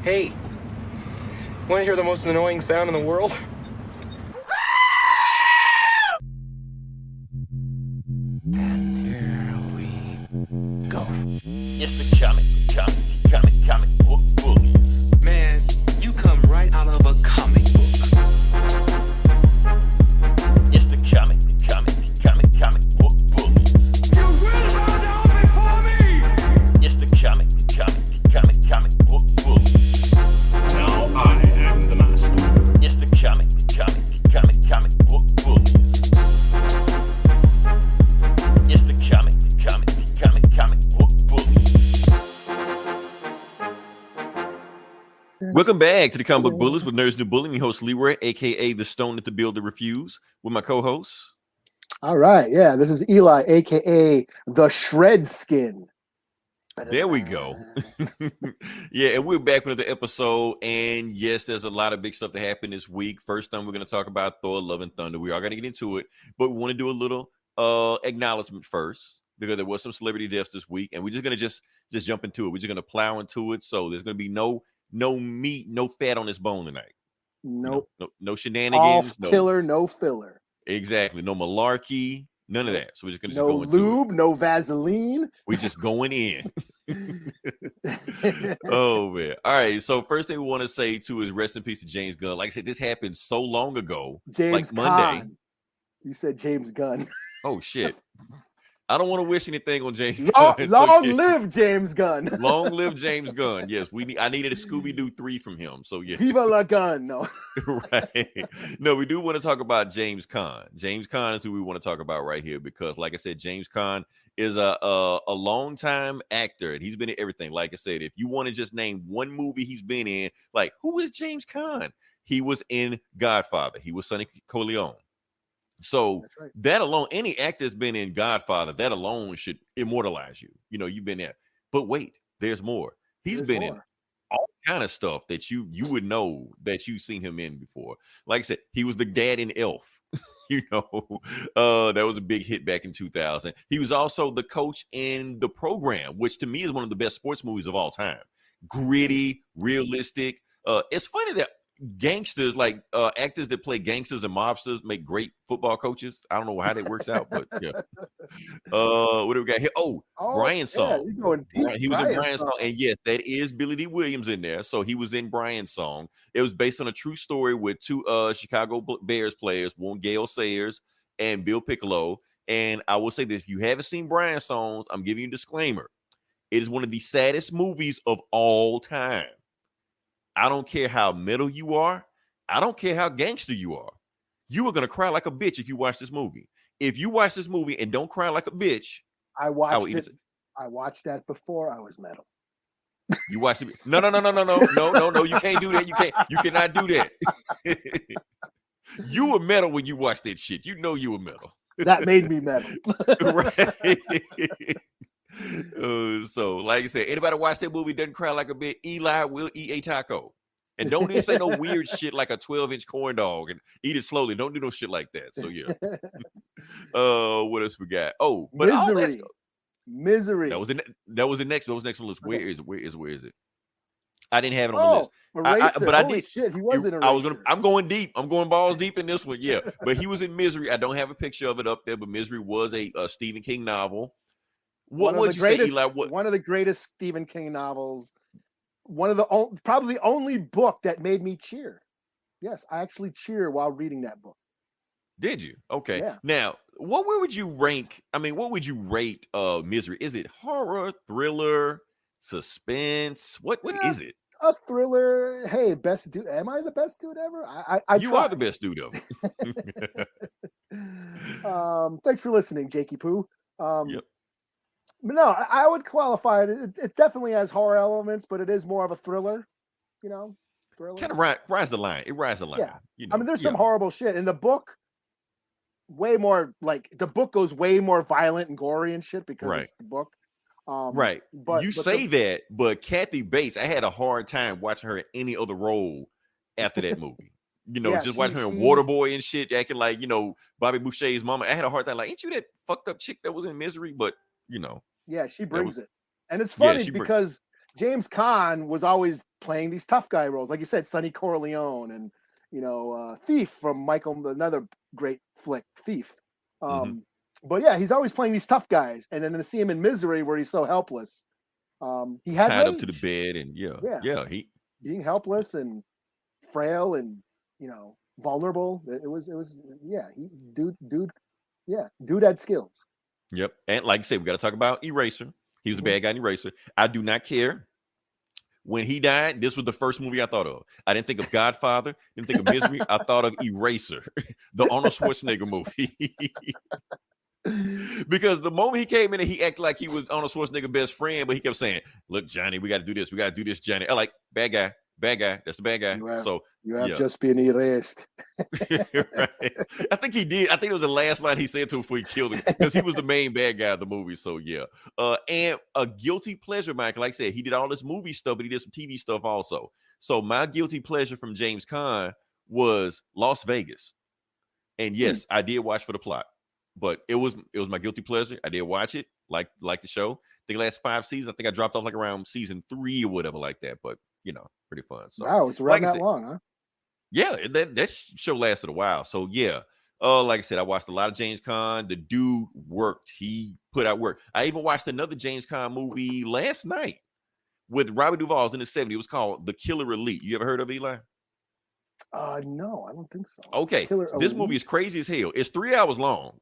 Hey, want to hear the most annoying sound in the world? And here we go. It's the comic book bullies. Man, you come right out of a comic book. It's the comic book bullies. You will bow down before me! It's the comic book bullies. Now I am the master. It's the comic book bullies. It's the comic book bullies. Welcome back to the Comic Book Bullies with Nerds New Bully. Me host Leroy, aka the Stone at the Builder Refuse, with my co-hosts. All right, yeah, this is Eli, aka the Shred Skin. There we go. Yeah, and we're back with another episode. And yes, there's a lot of big stuff that happened this week. First time we're going to talk about Thor: Love and Thunder. We are going to get into it, but we want to do a little acknowledgement first because there was some celebrity deaths this week, and we're just going to just jump into it. We're just going to plow into it. So there's going to be no meat, no fat on this bone tonight. Nope. No shenanigans. All killer, no filler. Exactly. No malarkey. None of that. So we're just going to no go into lube, it. no Vaseline. We're just going in. Oh man. All right. So first thing we want to say too is rest in peace to James Gunn. Like I said, this happened so long ago. James like Monday. Caan. You said James Gunn. Oh shit. I don't want to wish anything on James Long, Gunn. long live James Gunn. Long live James Gunn. Yes, I needed a Scooby-Doo 3 from him. So yeah. Viva la gun. No. Right. No, we do want to talk about James Caan. James Caan is who we want to talk about right here because, like I said, James Caan is a long-time actor, and he's been in everything. Like I said, if you want to just name one movie he's been in, like, who is James Caan? He was in Godfather. He was Sonny Corleone. So right. That alone, any actor that's been in Godfather, that alone should immortalize you. You know, you've been there. But wait, there's more. He's been in all kind of stuff that you would know that you've seen him in before. Like I said, he was the dad in Elf. You know, that was a big hit back in 2000. He was also the coach in The Program, which to me is one of the best sports movies of all time. Gritty, realistic. It's funny that gangsters, like actors that play gangsters and mobsters, make great football coaches. I don't know how that works out, but yeah. What do we got here? Brian's Song. Yeah, he was in Brian's Song, and yes, that is Billy D. Williams in there. So he was in Brian's Song. It was based on a true story with two Chicago Bears players, one Gale Sayers and Bill Piccolo. And I will say this: if you haven't seen Brian's Songs, I'm giving you a disclaimer. It is one of the saddest movies of all time. I don't care how metal you are. I don't care how gangster you are. You are going to cry like a bitch if you watch this movie. If you watch this movie and don't cry like a bitch, I watched it. I watched that before I was metal. You watched it. No. You can't do that. You cannot do that. You were metal when you watched that shit. You know you were metal. That made me metal. Right. So, like I said, anybody watch that movie doesn't cry like a bitch, Eli will eat a taco. And don't even say no weird shit like a 12-inch corn dog and eat it slowly. Don't do no shit like that. So yeah. What else we got? Oh, but Misery. That was the next. What was the next one list? Where is it? I didn't have it on the list. Eraser. But I Holy did. Shit, he was in Eraser. I'm going deep. I'm going balls deep in this one. Yeah, but he was in Misery. I don't have a picture of it up there, but Misery was a Stephen King novel. What would you say, Eli? One of the greatest Stephen King novels. One of the probably the only book that made me cheer. Yes, I actually cheer while reading that book. Did you? Okay. Yeah. Now, what would you rank? I mean, what would you rate Misery? Is it horror, thriller, suspense? What is it? A thriller. Hey, best dude. Am I the best dude ever? You are the best dude ever. Thanks for listening, Jakey Poo. Yep. But no, I would qualify it. It definitely has horror elements, but it is more of a thriller. You know, thriller. Kind of rides the line. It rides the line. Yeah. You know, I mean, there's some horrible shit in the book. Way more like the book goes way more violent and gory and shit because it's the book. Right. But Kathy Bates, I had a hard time watching her in any other role after that movie. You know, just watching her in Waterboy and shit, acting like, you know, Bobby Boucher's mama. I had a hard time like, ain't you that fucked up chick that was in Misery? But, you know. Yeah, she brings it. And it's funny because James Caan was always playing these tough guy roles, like you said, Sonny Corleone, and Thief from Michael, another great flick, Thief. But yeah, he's always playing these tough guys, and then to see him in Misery, where he's so helpless, he had tied rage. up to the bed, and he being helpless and frail and vulnerable. It was dude had skills. Yep. And like I said, we got to talk about Eraser. He was the bad guy in Eraser. I do not care. When he died, this was the first movie I thought of. I didn't think of Godfather, didn't think of Misery. I thought of Eraser, the Arnold Schwarzenegger movie. Because the moment he came in and he acted like he was Arnold Schwarzenegger's best friend, but he kept saying, "Look, Johnny, we got to do this. We got to do this, Johnny." I like bad guy. That's the bad guy. You have just been erased. Right. I think he did. I think it was the last line he said to him before he killed him, because he was the main bad guy of the movie. So yeah. And a guilty pleasure, Mike. Like I said, he did all this movie stuff, but he did some TV stuff also. So my guilty pleasure from James Caan was Las Vegas. And yes, I did watch for the plot. But it was my guilty pleasure. I did watch it, like the show. I think the last 5 seasons. I think I dropped off like around season 3 or whatever like that. But pretty fun. So wow, it's around that long, huh? Yeah, that show lasted a while. So yeah, like I said, I watched a lot of James Caan. The dude worked. He put out work. I even watched another James Caan movie last night with Robert Duvall. It was in the 70s. It was called The Killer Elite. You ever heard of, Eli? No, I don't think so. Okay, this movie is crazy as hell. It's 3 hours long,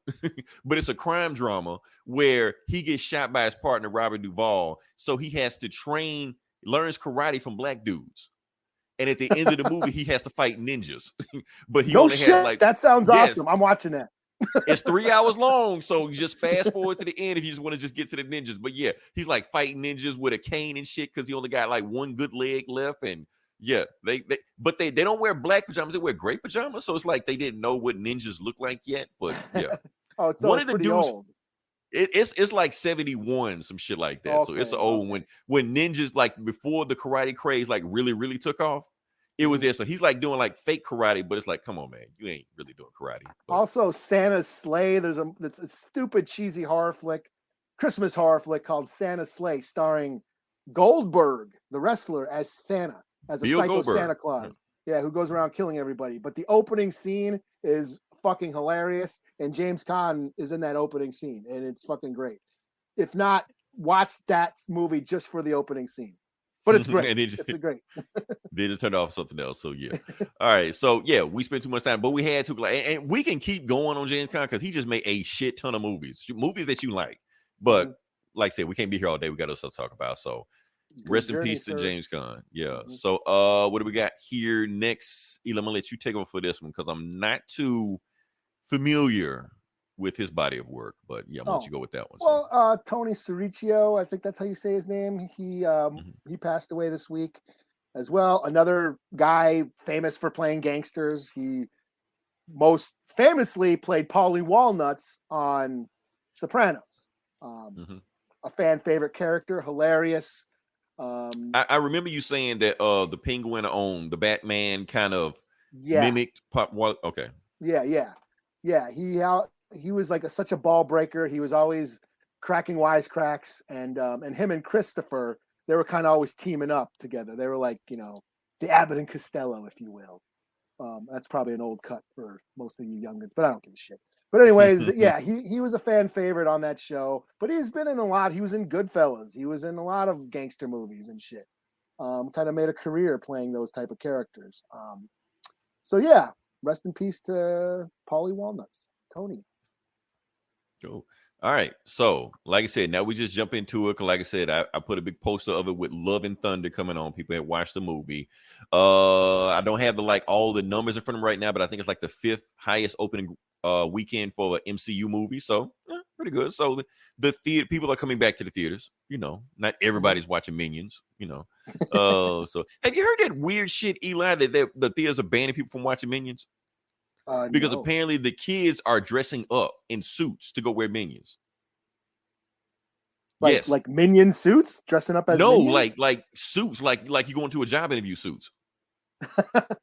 but it's a crime drama where he gets shot by his partner, Robert Duvall. So he has to learns karate from black dudes. And at the end of the movie, he has to fight ninjas. But he only had that sounds awesome. I'm watching that. It's 3 hours long, so you just fast forward to the end if you just want to just get to the ninjas. But yeah, he's like fighting ninjas with a cane and shit because he only got like one good leg left. And yeah, they don't wear black pajamas; they wear gray pajamas. So it's like they didn't know what ninjas look like yet. But yeah, it's one of the dudes. Old. It's like 71, some shit like that. Okay, so it's old when ninjas, like before the karate craze like really took off. It was there. So he's like doing like fake karate, but it's like, come on, man, you ain't really doing karate. But. Also, Santa's Sleigh. There's a stupid cheesy horror flick, Christmas horror flick called Santa's Sleigh, starring Goldberg, the wrestler, as Santa, as a psycho Santa Claus. Yeah, who goes around killing everybody. But the opening scene is fucking hilarious, and James Caan is in that opening scene, and it's fucking great. If not, watch that movie just for the opening scene. But it's great. It's great. They just turned off something else. So yeah. All right. So yeah, we spent too much time, but we had to and we can keep going on James Caan because he just made a shit ton of movies that you like. But like I said, we can't be here all day. We got other stuff to talk about. So rest in peace to James Caan. Yeah. So what do we got here next? Eli, I'm gonna let you take over for this one because I'm not too familiar with his body of work, but yeah, why don't you go with that one? Well, Tony Sirico, I think that's how you say his name. He passed away this week as well. Another guy famous for playing gangsters. He most famously played Paulie Walnuts on Sopranos. A fan favorite character, hilarious. I remember you saying that the Penguin on the Batman kind of mimicked Pop. Okay. Yeah. He was like such a ball breaker. He was always cracking wisecracks, and him and Christopher, they were kind of always teaming up together. They were like, the Abbott and Costello, if you will. That's probably an old cut for most of you youngins, but I don't give a shit. But anyways, yeah, he was a fan favorite on that show, but he's been in a lot. He was in Goodfellas. He was in a lot of gangster movies and shit. Kind of made a career playing those type of characters. So yeah, rest in peace to Paulie Walnuts, Tony. Cool. All right. So, like I said, now we just jump into it. Cause like I said, I put a big poster of it with Love and Thunder coming on. People had watched the movie. I don't have all the numbers in front of me right now, but I think it's like the 5th highest opening weekend for an MCU movie. So pretty good. So the theater people are coming back to the theaters. Not everybody's watching Minions. So have you heard that weird shit, Eli, that the theaters are banning people from watching Minions? Because apparently the kids are dressing up in suits to go wear Minions. Like Minion suits, dressing up as Minions? like suits, like you go into a job interview suits.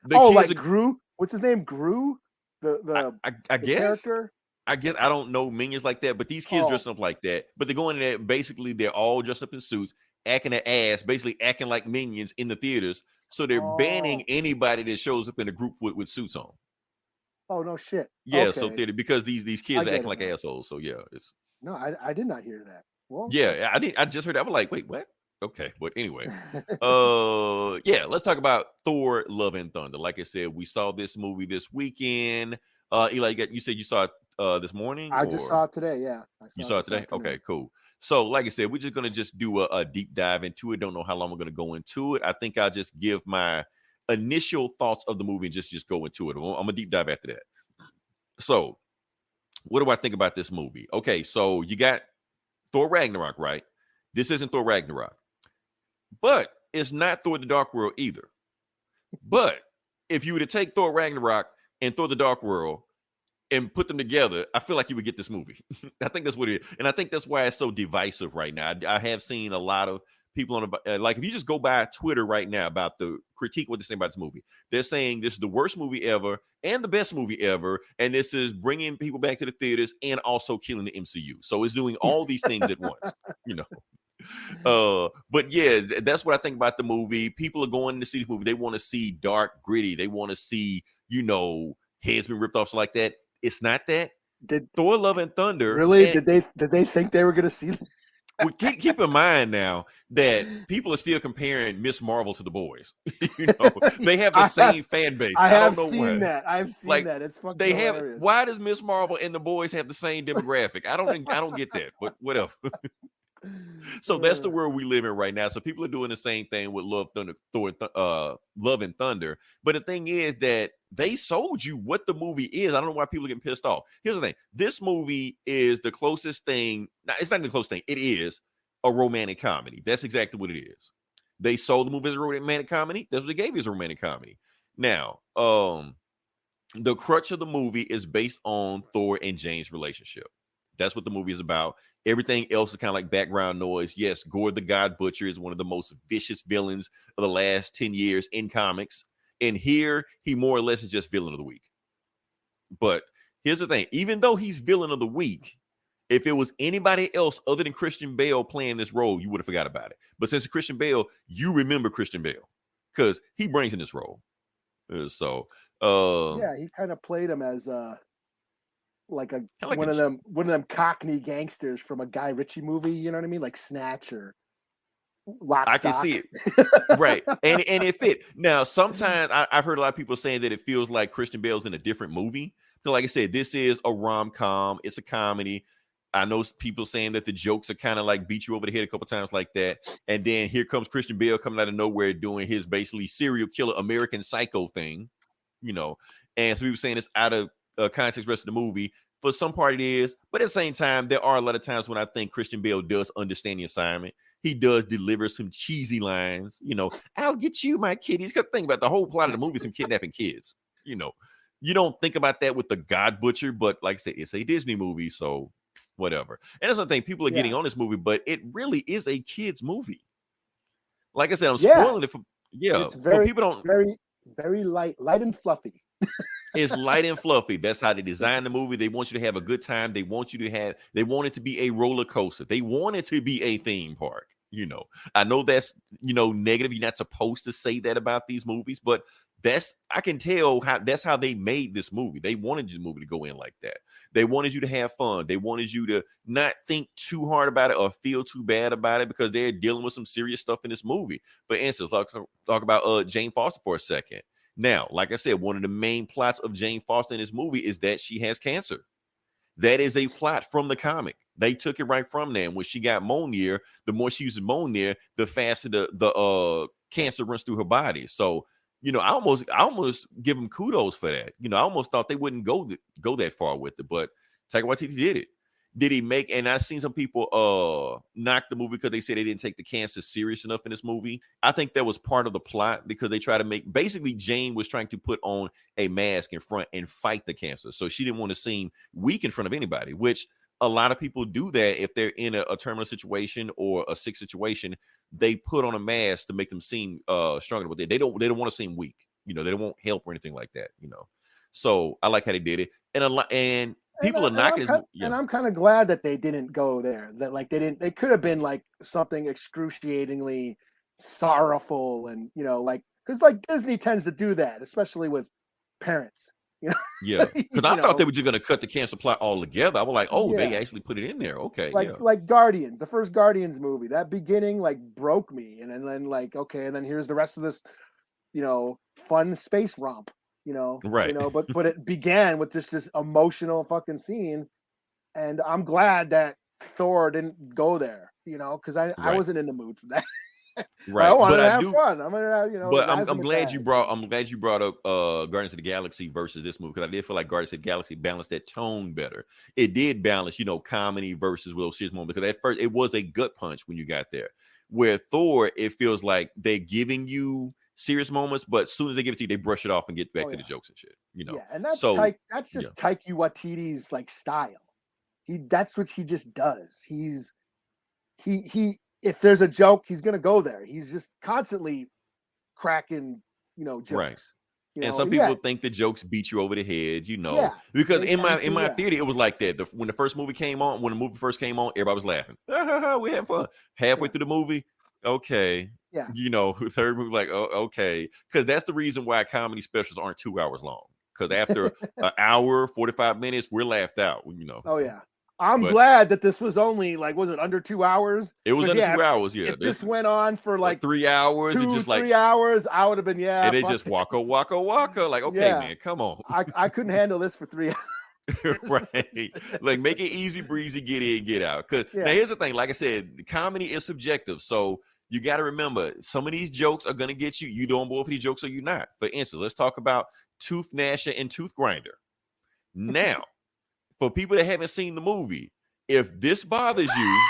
Gru? What's his name? Gru? I guess character. I guess I don't know Minions like that, but these kids dressing up like that. But they're going in there. Basically, they're all dressed up in suits, acting an ass, basically acting like minions in the theaters. So they're banning anybody that shows up in a group with suits on. Oh no shit. Yeah, Okay. so theater because these kids are acting like now. assholes. So yeah, it's No, I did not hear that. Well, yeah, I just heard that. I'm like, wait, what? Okay, but anyway, yeah, let's talk about Thor: Love and Thunder. Like I said, we saw this movie this weekend. Eli, you said you saw it this morning. I just saw it today. Yeah, you saw it today. Okay, cool. So, like I said, we're just gonna do a deep dive into it. Don't know how long we're gonna go into it. I think I'll just give my initial thoughts of the movie and just go into it. I'm a deep dive after that. So, what do I think about this movie? Okay, so you got Thor Ragnarok, right? This isn't Thor Ragnarok, but it's not Thor the Dark World either. But if you were to take Thor Ragnarok and Thor the Dark World and put them together, I feel like you would get this movie. I think that's what it is. And I think that's why it's so divisive right now. I have seen a lot of people on like, if you just go by Twitter right now about the critique, what they're saying about this movie, they're saying this is the worst movie ever and the best movie ever. And this is bringing people back to the theaters and also killing the MCU. So it's doing all these things at once, you know. But yeah, that's what I think about the movie. People are going to see the movie. They want to see dark, gritty. They want to see, you know, heads being ripped off, so like that. It's not that. Did Thor: Love and Thunder really? Did they think they were going to see that? Well, keep in mind now that people are still comparing Miss Marvel to the boys. You know, they have the same fan base. I have seen that. I've seen that. It's fucking hilarious. Why does Miss Marvel and the boys have the same demographic? I don't get that, but whatever. So that's the world we live in right now. So people are doing the same thing with Love and Thunder. But the thing is that they sold you what the movie is. I don't know why people are getting pissed off. Here's the thing. This movie is the closest thing. Now, it's not the closest thing. It is a romantic comedy. That's exactly what it is. They sold the movie as a romantic comedy. That's what they gave you as a romantic comedy. Now, the crutch of the movie is based on Thor and Jane's relationship. That's what the movie is about. Everything else is kind of like background noise. Yes, Gore the God Butcher is one of the most vicious villains of the last 10 years in comics. And here, he more or less is just villain of the week. But here's the thing. Even though he's villain of the week, if it was anybody else other than Christian Bale playing this role, you would have forgot about it. But since it's Christian Bale, you remember Christian Bale because he brings in this role. So, yeah, he kind of played him as one of them Cockney gangsters from a Guy Ritchie movie, you know what I mean? Like Snatch or Lock, I Stock. can see it. Right. And it fit. Now, sometimes I've heard a lot of people saying that it feels like Christian Bale's in a different movie. So like I said, this is a rom-com. It's a comedy. I know people saying that the jokes are kind of like beat you over the head a couple times like that. And then here comes Christian Bale coming out of nowhere doing his basically serial killer American Psycho thing, you know. And so people saying it's out of context rest of the movie. For some part it is, but at the same time, there are a lot of times when I think Christian Bale does understand the assignment. He does deliver some cheesy lines, you know, I'll get you, my kid. He's got to think about the whole plot of the movie is him kidnapping kids. You know, you don't think about that with the God Butcher, but like I said, it's a Disney movie, so whatever. And that's the thing, people are getting on this movie, but it really is a kid's movie. Like I said, I'm spoiling it for it's very, people don't very light and fluffy. It's light and fluffy. That's how they design the movie. They want you to have a good time. They want it to be a roller coaster. They want it to be a theme park. You know, I know that's, you know, negative. You're not supposed to say that about these movies, but I can tell that's how they made this movie. They wanted the movie to go in like that. They wanted you to have fun. They wanted you to not think too hard about it or feel too bad about it because they're dealing with some serious stuff in this movie. For instance, talk about Jane Foster for a second. Now, like I said, one of the main plots of Jane Foster in this movie is that she has cancer. That is a plot from the comic. They took it right from there. And when she got Mjolnir, the more she uses Mjolnir, the faster the cancer runs through her body. So, you know, I almost give them kudos for that. You know, I almost thought they wouldn't go that far with it, but Taika Waititi did it. Did he make? And I've seen some people knock the movie because they said they didn't take the cancer serious enough in this movie. I think that was part of the plot because they try to make basically Jane was trying to put on a mask in front and fight the cancer, so she didn't want to seem weak in front of anybody. Which a lot of people do that if they're in a terminal situation or a sick situation. They put on a mask to make them seem stronger, but they don't want to seem weak. You know, they don't want help or anything like that. You know, so I like how they did it, and People are knocking his. And I'm kind of glad that they didn't go there. That like they could have been like something excruciatingly sorrowful, and like because like Disney tends to do that, especially with parents. Yeah, because I thought they were just gonna cut the cancer plot altogether. I was like, oh, they actually put it in there. Okay, like Guardians, the first Guardians movie, that beginning like broke me, and then like okay, and then here's the rest of this, fun space romp. Right. But it began with just this emotional fucking scene, and I'm glad that Thor didn't go there, because I wasn't in the mood for that. Right. I wanted to have fun. I'm gonna have, But I'm glad you brought up Guardians of the Galaxy versus this movie, because I did feel like Guardians of the Galaxy balanced that tone better. It did balance, comedy versus Will Smith's moment, because at first it was a gut punch when you got there. Where Thor, it feels like they're giving you serious moments, but as soon as they give it to you, they brush it off and get back to the jokes and shit. Yeah, and that's just Taika Waititi's like style. That's what he just does. He if there's a joke, he's gonna go there. He's just constantly cracking, jokes. Right. And some people think the jokes beat you over the head, because in my theater it was like that. When the first movie came on, when the movie first came on, everybody was laughing. We had fun. Halfway through the movie, okay. Yeah. Third movie, like, oh, okay. Because that's the reason why comedy specials aren't 2 hours long. Because after an hour, 45 minutes, we're laughed out, Oh, yeah. I'm glad that this was only, like, was it under 2 hours? It was under 2 hours, yeah. If this went on for, like 3 hours, and just like 3 hours, I would have been, And they just waka. Like, okay, man, come on. I couldn't handle this for 3 hours. Right. Like, make it easy breezy, get in, get out. Because now here's the thing, like I said, comedy is subjective. So you got to remember, some of these jokes are going to get you. You don't board for these jokes or you not. For instance, let's talk about Tooth Gnasher and Tooth Grinder. Now, for people that haven't seen the movie, if this bothers you,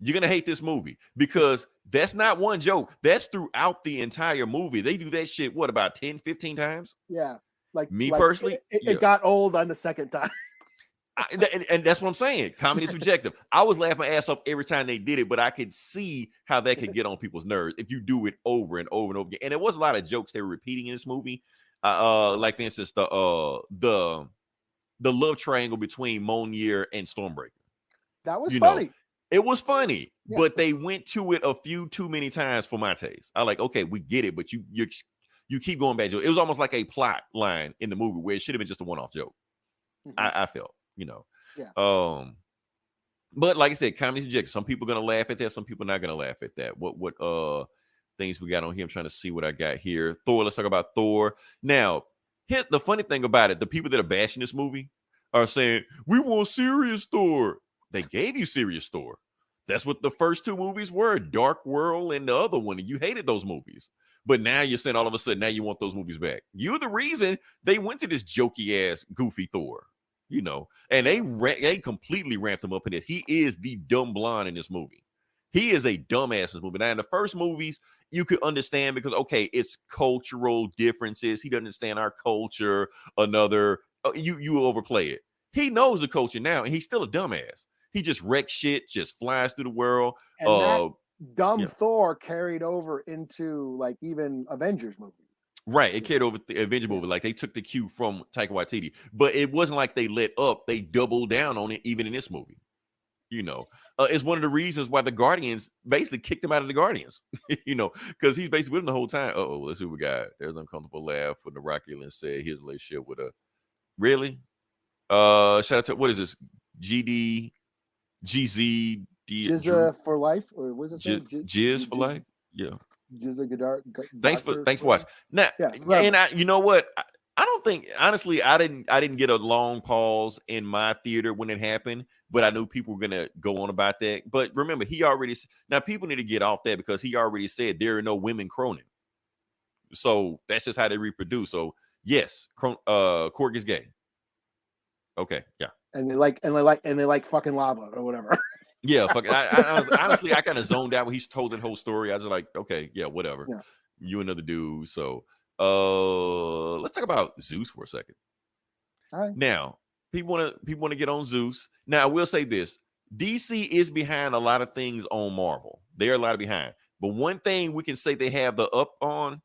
you're going to hate this movie, because that's not one joke. That's throughout the entire movie. They do that shit, about 10, 15 times? Yeah. Like me personally, it got old on the second time. And that's what I'm saying. Comedy is subjective. I was laughing my ass off every time they did it, but I could see how that could get on people's nerves if you do it over and over and over again. And there was a lot of jokes they were repeating in this movie. Like for instance, the love triangle between Monier and Stormbreaker. That was funny. It was funny, but they went to it a few too many times for my taste. I like, okay, we get it, but you keep going back to it. It was almost like a plot line in the movie where it should have been just a one-off joke. I felt. But like I said, comedy is subjective. Some people are gonna laugh at that, some people are not gonna laugh at that. What things we got on here? I'm trying to see what I got here. Thor, let's talk about Thor. Now, here's the funny thing about it: the people that are bashing this movie are saying, we want serious Thor. They gave you serious Thor. That's what the first two movies were, Dark World and the other one, and you hated those movies. But now you're saying all of a sudden now you want those movies back. You're the reason they went to this jokey ass goofy Thor. And they completely ramped him up in it. He is the dumb blonde in this movie. He is a dumbass in this movie. Now, in the first movies, you could understand because, okay, it's cultural differences. He doesn't understand our culture. You overplay it. He knows the culture now, and he's still a dumbass. He just wrecks shit, just flies through the world. And that dumb Thor carried over into, like, even Avengers movies. Right, it carried over the Avenger movie. Like, they took the cue from Taika Waititi, but it wasn't like they let up. They doubled down on it, even in this movie. It's one of the reasons why the Guardians basically kicked him out of the Guardians. Because he's basically with them the whole time. Let's see what we got. There's an uncomfortable laugh when the Rocky said his relationship with a really. Shout out to what is this? GZ Jizza for life, or was it Jizz for life? Yeah. Jizza Godard. Thanks for watching. Now, and you know what? I don't think, honestly, I didn't get a long pause in my theater when it happened, but I knew people were gonna go on about that. But remember, now people need to get off that because he already said there are no women croning. So that's just how they reproduce. So yes, Korg is gay. Okay, yeah. And they like fucking lava or whatever. Yeah, fucking. Honestly, I kind of zoned out when he's told that whole story. I was like, okay, yeah, whatever. Yeah. You another dude. So let's talk about Zeus for a second. All right. Now, people want to get on Zeus. Now, I will say this: DC is behind a lot of things on Marvel. They are a lot behind. But one thing we can say they have the up on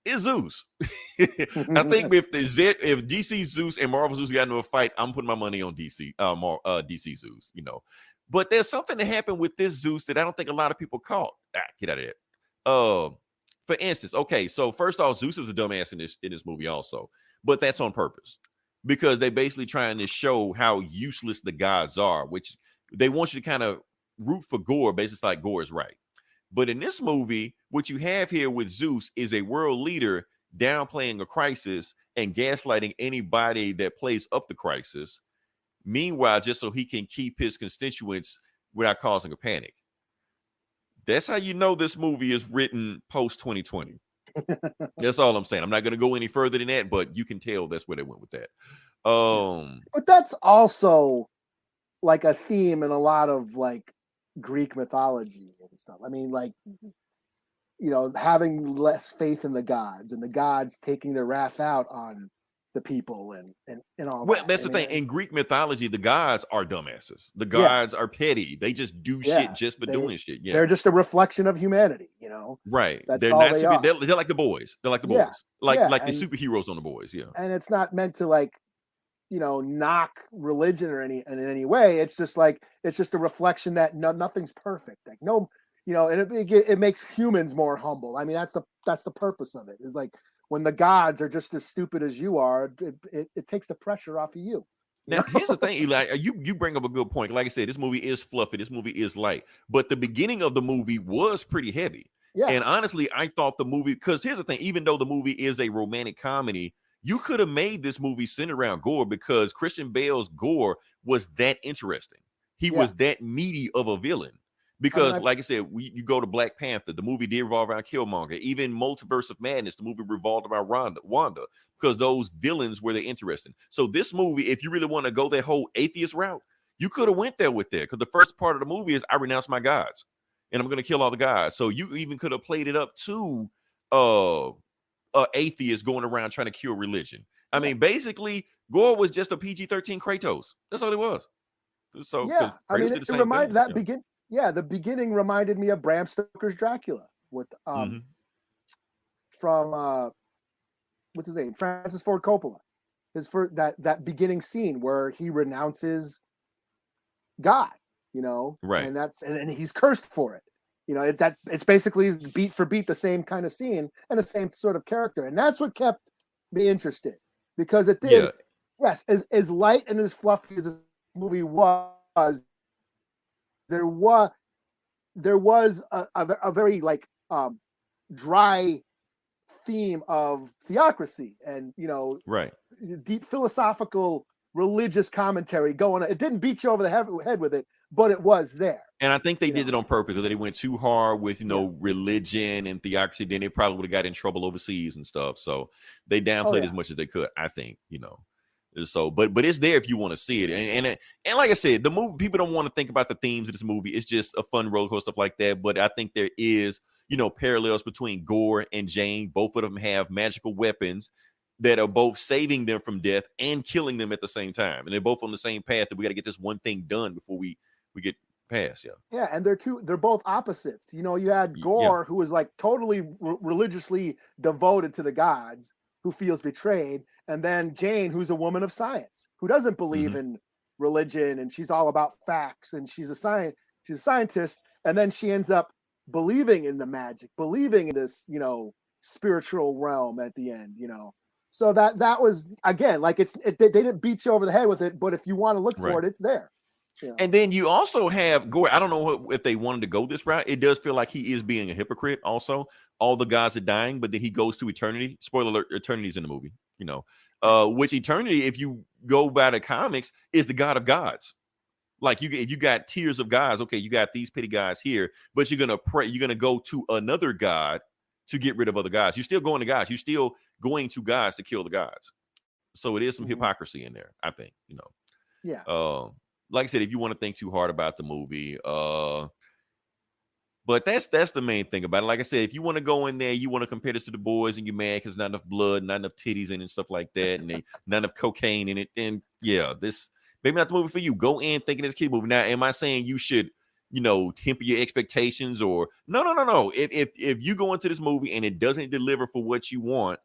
is Zeus. I think if DC Zeus and Marvel Zeus got into a fight, I'm putting my money on DC DC Zeus, you know. But there's something that happened with this Zeus that I don't think a lot of people caught. Get out of there. For instance, okay, so first off, Zeus is a dumbass in this movie also, but that's on purpose because they basically trying to show how useless the gods are, which they want you to kind of root for Gore, basically like Gore is right. But in this movie, what you have here with Zeus is a world leader downplaying a crisis and gaslighting anybody that plays up the crisis. Meanwhile, just so he can keep his constituents without causing a panic. That's how you know this movie is written post 2020. That's all I'm saying. I'm not going to go any further than that, but you can tell that's where they went with that. But that's also like a theme in a lot of like Greek mythology and stuff. I mean, like, you know, having less faith in the gods and the gods taking their wrath out on the people and all. Well, that's the thing. In Greek mythology, the gods are dumbasses. The gods are petty. They just do shit just for doing shit. Yeah, they're just a reflection of humanity. You know, right? That's they're all not. they are. They're like the boys. They're like the boys. Like the superheroes on the boys. Yeah, and it's not meant to like, you know, knock religion or in any way. It's just like it's just a reflection that nothing's perfect. Like no, you know, and it makes humans more humble. I mean, that's the purpose of it. Is like when the gods are just as stupid as you are, it takes the pressure off of you. Now, here's the thing, Eli. You bring up a good point. Like I said, this movie is fluffy. This movie is light, but the beginning of the movie was pretty heavy. Yeah. And honestly, I thought the movie, because here's the thing, even though the movie is a romantic comedy, you could have made this movie centered around Gore because Christian Bale's Gore was that interesting. He was that meaty of a villain. Because, like I said, you go to Black Panther, the movie did revolve around Killmonger. Even Multiverse of Madness, the movie revolved around Wanda, because those villains were interesting. So this movie, if you really want to go that whole atheist route, you could have went there with that. Because the first part of the movie is I renounce my gods, and I'm going to kill all the gods. So you even could have played it up to atheist going around trying to cure religion. I mean, basically, Gore was just a PG-13 Kratos. That's all it was. So yeah, I mean, it reminded that begin. Yeah, the beginning reminded me of Bram Stoker's Dracula with from what's his name, Francis Ford Coppola. His first that beginning scene where he renounces God, you know, right? And and he's cursed for it. You know, it's basically beat for beat the same kind of scene and the same sort of character, and that's what kept me interested because it did. Yeah. Yes, as light and as fluffy as this movie was. There was a very like dry theme of theocracy and, you know, right, deep philosophical religious commentary going on. It didn't beat you over the head with it, but it was there. And I think they did it on purpose because they went too hard with, religion and theocracy. Then they probably would have got in trouble overseas and stuff. So they downplayed as much as they could, I think, So, but it's there if you want to see it, and like I said, the movie, people don't want to think about the themes of this movie. It's just a fun roller coaster, stuff like that. But I think there is, parallels between Gore and Jane. Both of them have magical weapons that are both saving them from death and killing them at the same time, and they're both on the same path. That we got to get this one thing done before we get past. Yeah, and they're both opposites. You had Gore, who was like totally religiously devoted to the gods, who feels betrayed. And then Jane, who's a woman of science, who doesn't believe in religion, and she's all about facts, and she's a scientist. And then she ends up believing in the magic, believing in this, spiritual realm at the end, So that was, again, like they didn't beat you over the head with it, but if you want to look for it, it's there. And then you also have Gore. I don't know if they wanted to go this route. It does feel like he is being a hypocrite. Also, all the gods are dying, but then he goes to eternity. Spoiler alert: eternity's in the movie. Which eternity, if you go by the comics, is the god of gods. Like you got tiers of gods. Okay, you got these petty guys here, but you're gonna pray. You're gonna go to another god to get rid of other gods. You're still going to gods. You're still going to gods to kill the gods. So it is some hypocrisy in there, I think. Yeah. Like I said, if you want to think too hard about the movie, but that's the main thing about it. Like I said, if you want to go in there, you want to compare this to The Boys, and you're mad because not enough blood, not enough titties in it, and stuff like that, and not enough cocaine in it, then this maybe not the movie for you. Go in thinking it's a kid movie. Now, am I saying you should temper your expectations or no. If you go into this movie and it doesn't deliver for what you want,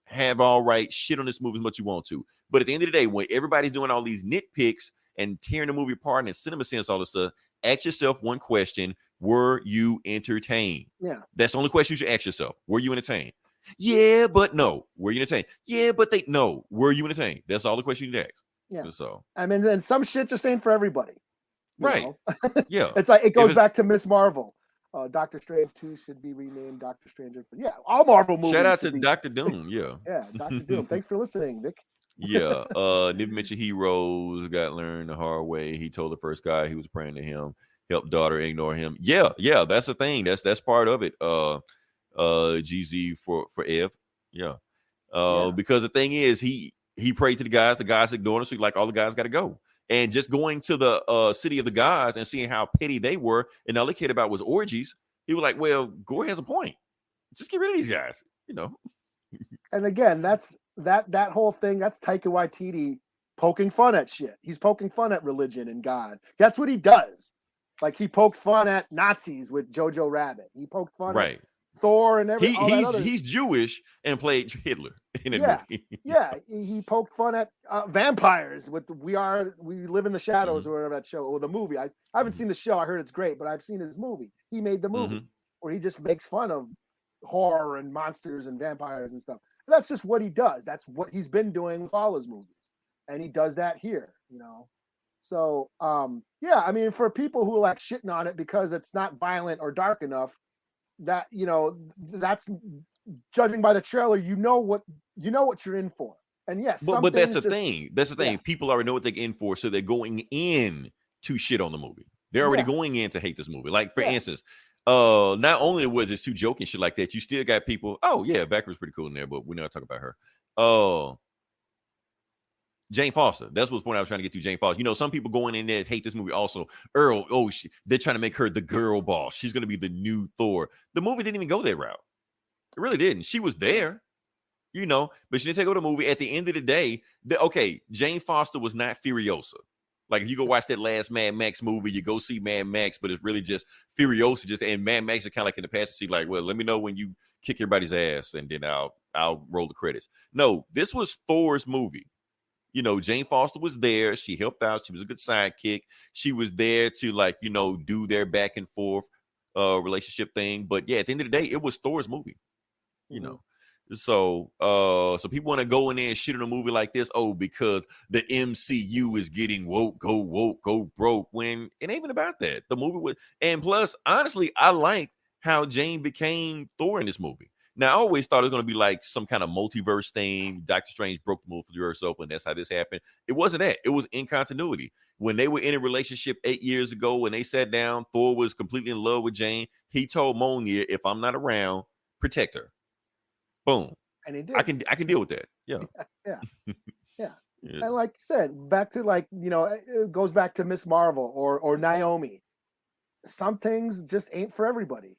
have all right, shit on this movie as much you want to. But at the end of the day, when everybody's doing all these nitpicks and tearing the movie apart and in cinema sense, all this stuff, ask yourself one question: were you entertained? Yeah. That's the only question you should ask yourself. Were you entertained? Yeah, but no. Were you entertained? Yeah, but no. Were you entertained? That's all the question you need to ask. Yeah. So I mean, then some shit just ain't for everybody. Right. Yeah. It's like it goes back to Miss Marvel. Doctor Strange 2 should be renamed Doctor Strange. Yeah, all Marvel movies. Shout out to Dr. Doom. Yeah. Yeah, Dr. Doom. Thanks for listening, Nick. Yeah. Didn't mention Heroes got learned the hard way. He told the first guy he was praying to him, help daughter ignore him. Yeah, that's the thing. That's part of it. GZ for Ev. Yeah. Because the thing is, he prayed to the guys ignored him, so like all the guys got to go. And just going to the city of the gods and seeing how petty they were, and all they cared about was orgies. He was like, well, Gore has a point. Just get rid of these guys, And again, that's that whole thing. That's Taika Waititi poking fun at shit. He's poking fun at religion and God. That's what he does. Like he poked fun at Nazis with Jojo Rabbit. He poked fun at Thor and everything. He's Jewish and played Hitler in a movie. Yeah, he poked fun at vampires with We Live in the Shadows or whatever that show or the movie. I haven't seen the show. I heard it's great, but I've seen his movie. He made the movie where he just makes fun of horror and monsters and vampires and stuff. And that's just what he does. That's what he's been doing with all his movies, and he does that here. So I mean, for people who like shitting on it because it's not violent or dark enough, that that's judging by the trailer, you know what you're in for. And yes, but that's the thing. That's the thing. People already know what they're in for, so they're going in to shit on the movie. They're already going in to hate this movie. Like for instance, not only was it too joking shit like that, you still got people. Oh yeah, Becker was pretty cool in there, but we're not talking about her. Jane Foster. That's what the point I was trying to get to. Jane Foster. Some people going in there hate this movie also. Earl, they're trying to make her the girl boss. She's going to be the new Thor. The movie didn't even go that route. It really didn't. She was there, but she didn't take over the movie. At the end of the day, Jane Foster was not Furiosa. Like if you go watch that last Mad Max movie, you go see Mad Max, but it's really just Furiosa. And Mad Max is kind of like in the past to see like, well, let me know when you kick everybody's ass, and then I'll roll the credits. No, this was Thor's movie. Jane Foster was there. She helped out. She was a good sidekick. She was there to do their back and forth relationship thing. But yeah, at the end of the day, it was Thor's movie. So people want to go in there and shit on a movie like this. Oh, because the MCU is getting woke, go broke. When it ain't even about that. The movie was, and plus, honestly, I like how Jane became Thor in this movie. Now, I always thought it was going to be like some kind of multiverse thing. Doctor Strange broke the multiverse open. That's how this happened. It wasn't that. It was in continuity. When they were in a relationship 8 years ago, when they sat down, Thor was completely in love with Jane. He told Mjolnir, if I'm not around, protect her. Boom. And he did. I can deal with that. Yeah. Yeah. And like you said, back to it goes back to Miss Marvel or Naomi. Some things just ain't for everybody,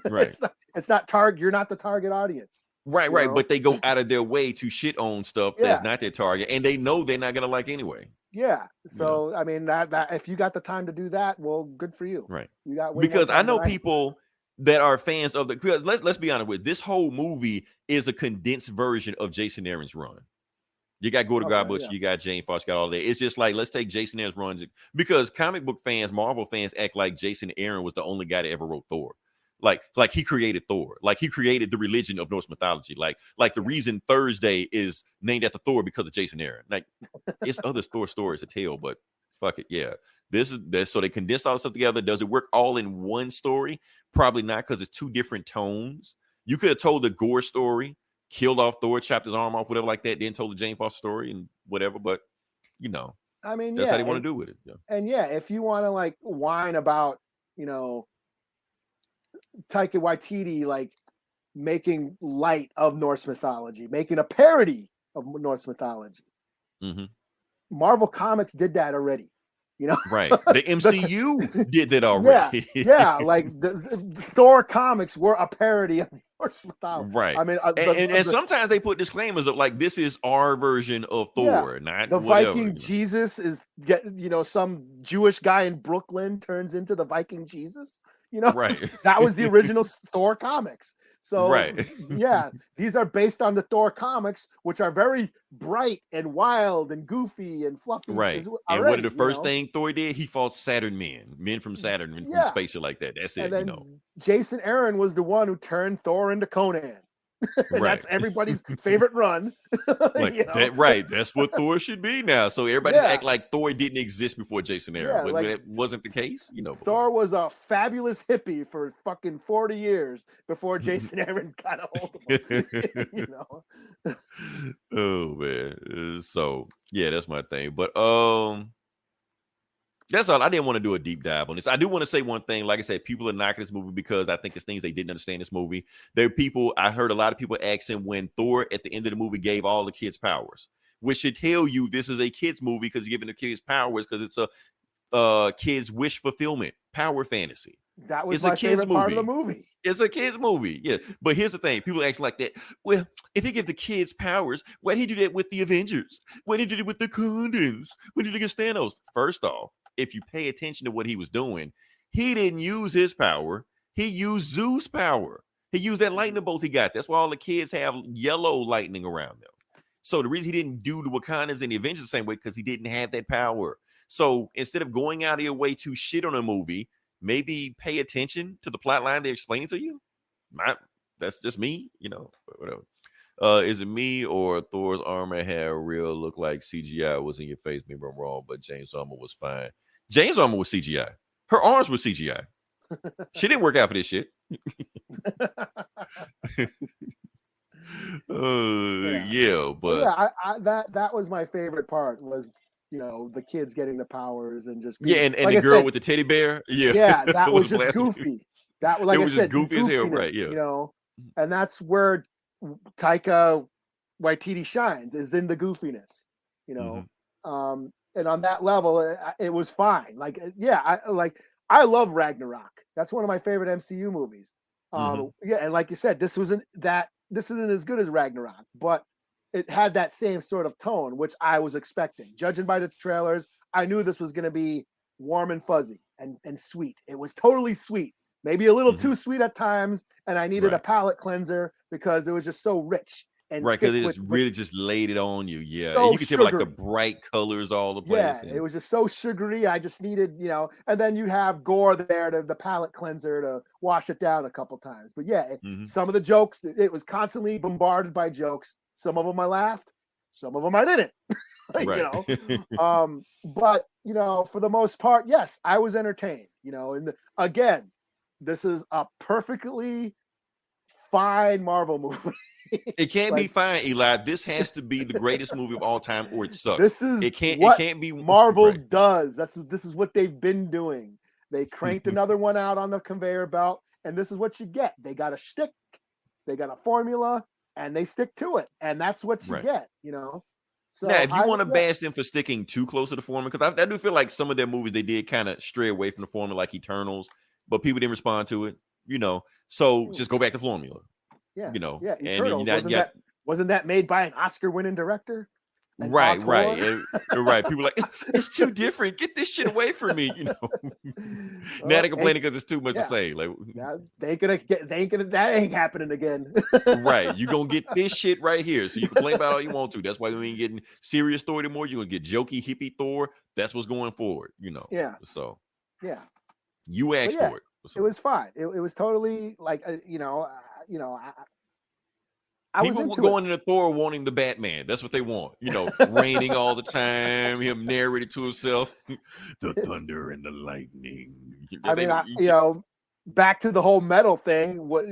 Right. It's not target. You're not the target audience. Right. But they go out of their way to shit on stuff that's not their target, and they know they're not gonna like anyway. Yeah. So I mean that if you got the time to do that, well, good for you. Right. You got because I know people that are fans of because let's be honest with this whole movie is a condensed version of Jason Aaron's run. You got Gordon Godbush, you got Jane Foster, got all that. It's just like, let's take Jason Aaron's runs because comic book fans, Marvel fans act like Jason Aaron was the only guy that ever wrote Thor. Like he created Thor. Like he created the religion of Norse mythology. Like the reason Thursday is named after Thor because of Jason Aaron. Like it's other Thor stories to tell, but fuck it. Yeah. This so they condensed all the stuff together. Does it work all in one story? Probably not, because it's two different tones. You could have told the Gore story, killed off Thor, chopped his arm off, whatever like that, then told the Jane Foster story and whatever, but I mean, that's how they want to do with it. Yeah. And if you want to whine about, Taika Waititi making light of Norse mythology, making a parody of Norse mythology. Marvel Comics did that already. Right. The MCU did that already. Yeah. Like the Thor comics were a parody Norse mythology. Right. I mean, And sometimes they put disclaimers of like, this is our version of Thor, not the whatever, Viking Jesus is some Jewish guy in Brooklyn turns into the Viking Jesus. Right. That was the original Thor comics. So Right. yeah, these are based on the Thor comics, which are very bright and wild and goofy and fluffy. Right. And what did the first thing Thor did? He fought Saturn men from Saturn, from space or like that. That's it. And then Jason Aaron was the one who turned Thor into Conan. And that's everybody's favorite run. That, right. That's what Thor should be now. So everybody act like Thor didn't exist before Jason Aaron. But that wasn't the case, Thor was a fabulous hippie for fucking 40 years before Jason Aaron got a hold of him. Oh man. So yeah, that's my thing. But that's all. I didn't want to do a deep dive on this. I do want to say one thing. Like I said, people are knocking this movie because I think it's things they didn't understand this movie. I heard a lot of people asking when Thor at the end of the movie gave all the kids powers, which should tell you this is a kids movie because giving the kids powers because it's a kids wish fulfillment, power fantasy. That was my favorite part of the movie. It's a kids movie. Yeah. But here's the thing. People act like that. Well, if he give the kids powers, why did he do that with the Avengers? Why did he do it with the Condoms? Why did he get Thanos? First off, if you pay attention to what he was doing, he didn't use his power. He used Zeus' power. He used that lightning bolt he got. That's why all the kids have yellow lightning around them. So the reason he didn't do the Wakandans and the Avengers the same way because he didn't have that power. So instead of going out of your way to shit on a movie, maybe pay attention to the plot line they're explaining to you. That's just me, whatever. Is it me or Thor's armor had real look like CGI was in your face? Maybe I'm wrong, but James' armor was fine. James' armor was CGI. Her arms were CGI. She didn't work out for this shit. That was my favorite part was the kids getting the powers and just and like the girl with the teddy bear. That was just goofy. That was like I said, goofy as hell, right? And that's where Taika Waititi shines, is in the goofiness, and on that level, it was fine. I love Ragnarok. That's one of my favorite MCU movies. And like you said, this isn't as good as Ragnarok, but it had that same sort of tone, which I was expecting. Judging by the trailers, I knew this was going to be warm and fuzzy and sweet. It was totally sweet, maybe a little too sweet at times, and I needed a palate cleanser because it was just so rich. And because it really just laid it on you. Yeah. So and you could tell like the bright colors all the place. Yeah, it was just so sugary. I just needed, and then you have gore there to the palate cleanser to wash it down a couple times. But some of the jokes, it was constantly bombarded by jokes. Some of them I laughed, some of them I didn't. But for the most part, yes, I was entertained. And again, this is a perfectly fine Marvel movie. It can't be fine, Eli. This has to be the greatest movie of all time, or it sucks. It can't be Marvel does. This is what they've been doing. They cranked another one out on the conveyor belt, and this is what you get. They got a shtick, they got a formula, and they stick to it, and that's what you get. So now, if you want to bash them for sticking too close to the formula, because I do feel like some of their movies they did kind of stray away from the formula, like Eternals, but people didn't respond to it. So just go back to formula. Yeah, and wasn't that made by an Oscar-winning director? Right. People are like, it's too different. Get this shit away from me. Now they're complaining because it's too much to say. Like, that ain't happening again. Right, you gonna get this shit right here. So you can complain about all you want to. That's why we ain't getting serious Thor anymore. You're gonna get jokey hippie Thor. That's what's going forward. Yeah. So you asked for it. So. It was fine. It was totally like I people was going into Thor wanting the Batman. That's what they want. Raining all the time. Him narrating to himself, the thunder and the lightning. Back to the whole metal thing. What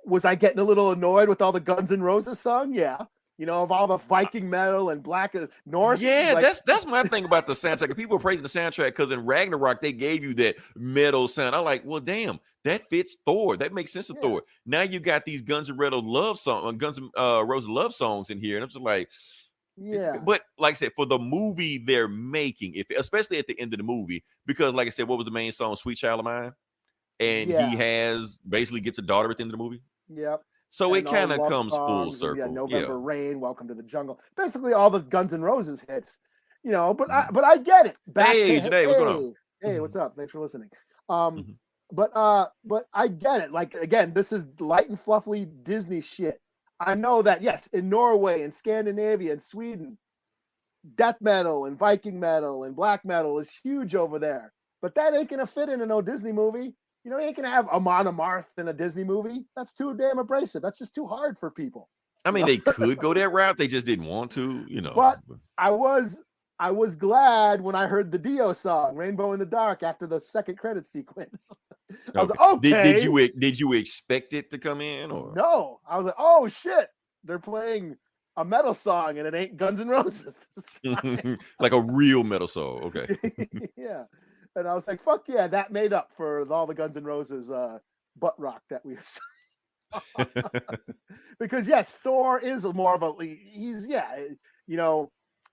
was I getting a little annoyed with all the Guns N' Roses song? Yeah. Of all the Viking metal and Black Norse. Yeah, that's my thing about the soundtrack. People are praising the soundtrack because in Ragnarok they gave you that metal sound. I'm like, well, damn, that fits Thor. That makes sense to Thor. Now you got these Guns N' Roses love songs in here, and I'm just like, But like I said, for the movie they're making, especially at the end of the movie, because like I said, what was the main song? Sweet Child of Mine. and he has basically gets a daughter at the end of the movie. Yep. So And it all kind of love comes full songs, and circle. November Rain, Welcome to the Jungle. Basically, all the Guns N' Roses hits. But I get it. Hey, Janae, what's going on? Hey, what's up? Thanks for listening. Mhm. But I get it. Like, again, this is light and fluffy Disney shit. I know that, yes, in Norway and Scandinavia and Sweden, death metal and Viking metal and black metal is huge over there. But that ain't gonna fit in no Disney movie. You ain't gonna have Amon Amarth in a Disney movie. That's too damn abrasive. That's just too hard for people. I mean, they could go that route. They just didn't want to, But I was glad when I heard the Dio song, Rainbow in the Dark, after the second credit sequence. I was like, okay. Did you expect it to come in? Or no? I was like, oh shit, they're playing a metal song and it ain't Guns N' Roses. Like a real metal song. Okay. Yeah. And I was like, fuck yeah, that made up for all the Guns N' Roses butt rock that we are. Because yes, Thor is more of a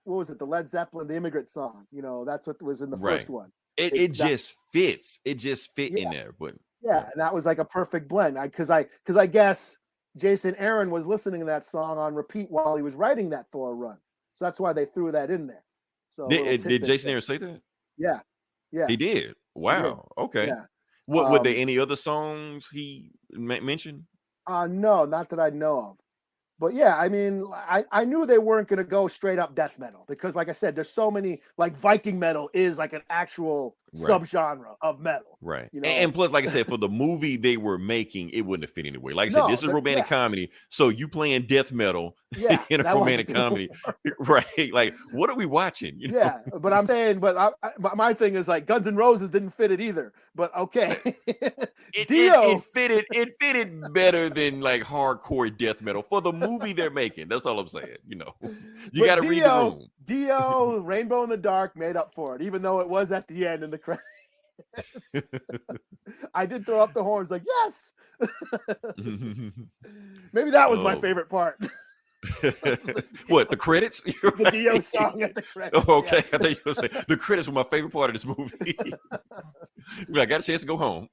what was it? The Led Zeppelin, the Immigrant Song. That's what was in the first one. It just fits. It just fit in there. But and that was like a perfect blend. Because I guess Jason Aaron was listening to that song on repeat while he was writing that Thor run. So that's why they threw that in there. So did Jason Aaron say that? Yeah. Yeah. He did. Wow. He did. Okay. Yeah. Were there any other songs he mentioned? No, not that I know of. But yeah, I mean, I knew they weren't going to go straight up death metal because, like I said, there's so many, like Viking metal is like an actual subgenre of metal. Right. And plus, like I said, for the movie they were making, it wouldn't have fit anyway. Like I said, this is a romantic comedy. So you playing death metal in a romantic comedy. Right. Like, what are we watching? Yeah. But I'm saying, my thing is like Guns N' Roses didn't fit it either. But okay. It fitted better than like hardcore death metal for the movie they're making. That's all I'm saying. You got to read the room. Dio, Rainbow in the Dark made up for it, even though it was at the end in the credits. I did throw up the horns like, yes. Maybe that was my favorite part. What, the credits? The Dio song at the credits. Oh, okay. I thought you were saying the credits were my favorite part of this movie. I got a chance to go home.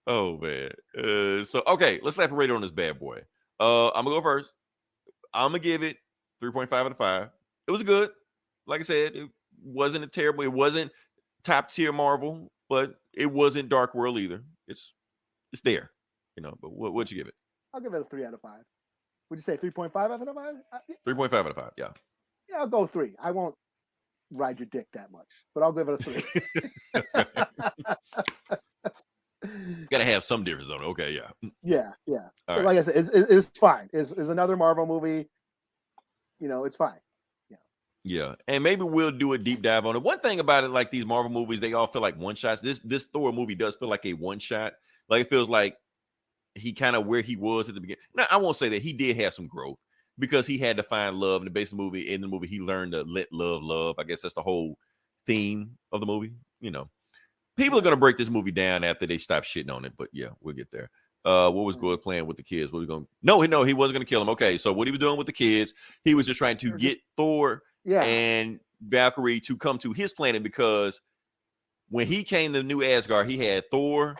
Oh man. So okay, let's slap a rating on this bad boy. I'm gonna go first. I'm gonna give it 3.5 out of 5. It was good. Like I said, it wasn't terrible. It wasn't top tier Marvel, but it wasn't Dark World either. It's there, But what'd you give it? I'll give it a 3 out of 5. Would you say 3.5 out of 5? 3.5 out of 5. Yeah. Yeah, I'll go 3. I won't ride your dick that much, but I'll give it a 3. Gotta have some difference on it. Okay, yeah. Yeah. All right. Like I said, it's fine. It's another Marvel movie. It's fine. Yeah, and maybe we'll do a deep dive on it. One thing about it, like these Marvel movies, they all feel like one shots. This Thor movie does feel like a one shot. Like it feels like he kind of where he was at the beginning. Now, I won't say that he did have some growth because he had to find love in the base of the movie. In the movie, he learned to let love. I guess that's the whole theme of the movie. People are gonna break this movie down after they stop shitting on it, but yeah, we'll get there. What was Gord playing with the kids? What was going? No, he wasn't gonna kill him. Okay, so what he was doing with the kids, he was just trying to get Thor and Valkyrie to come to his planet because when he came to New Asgard, he had Thor,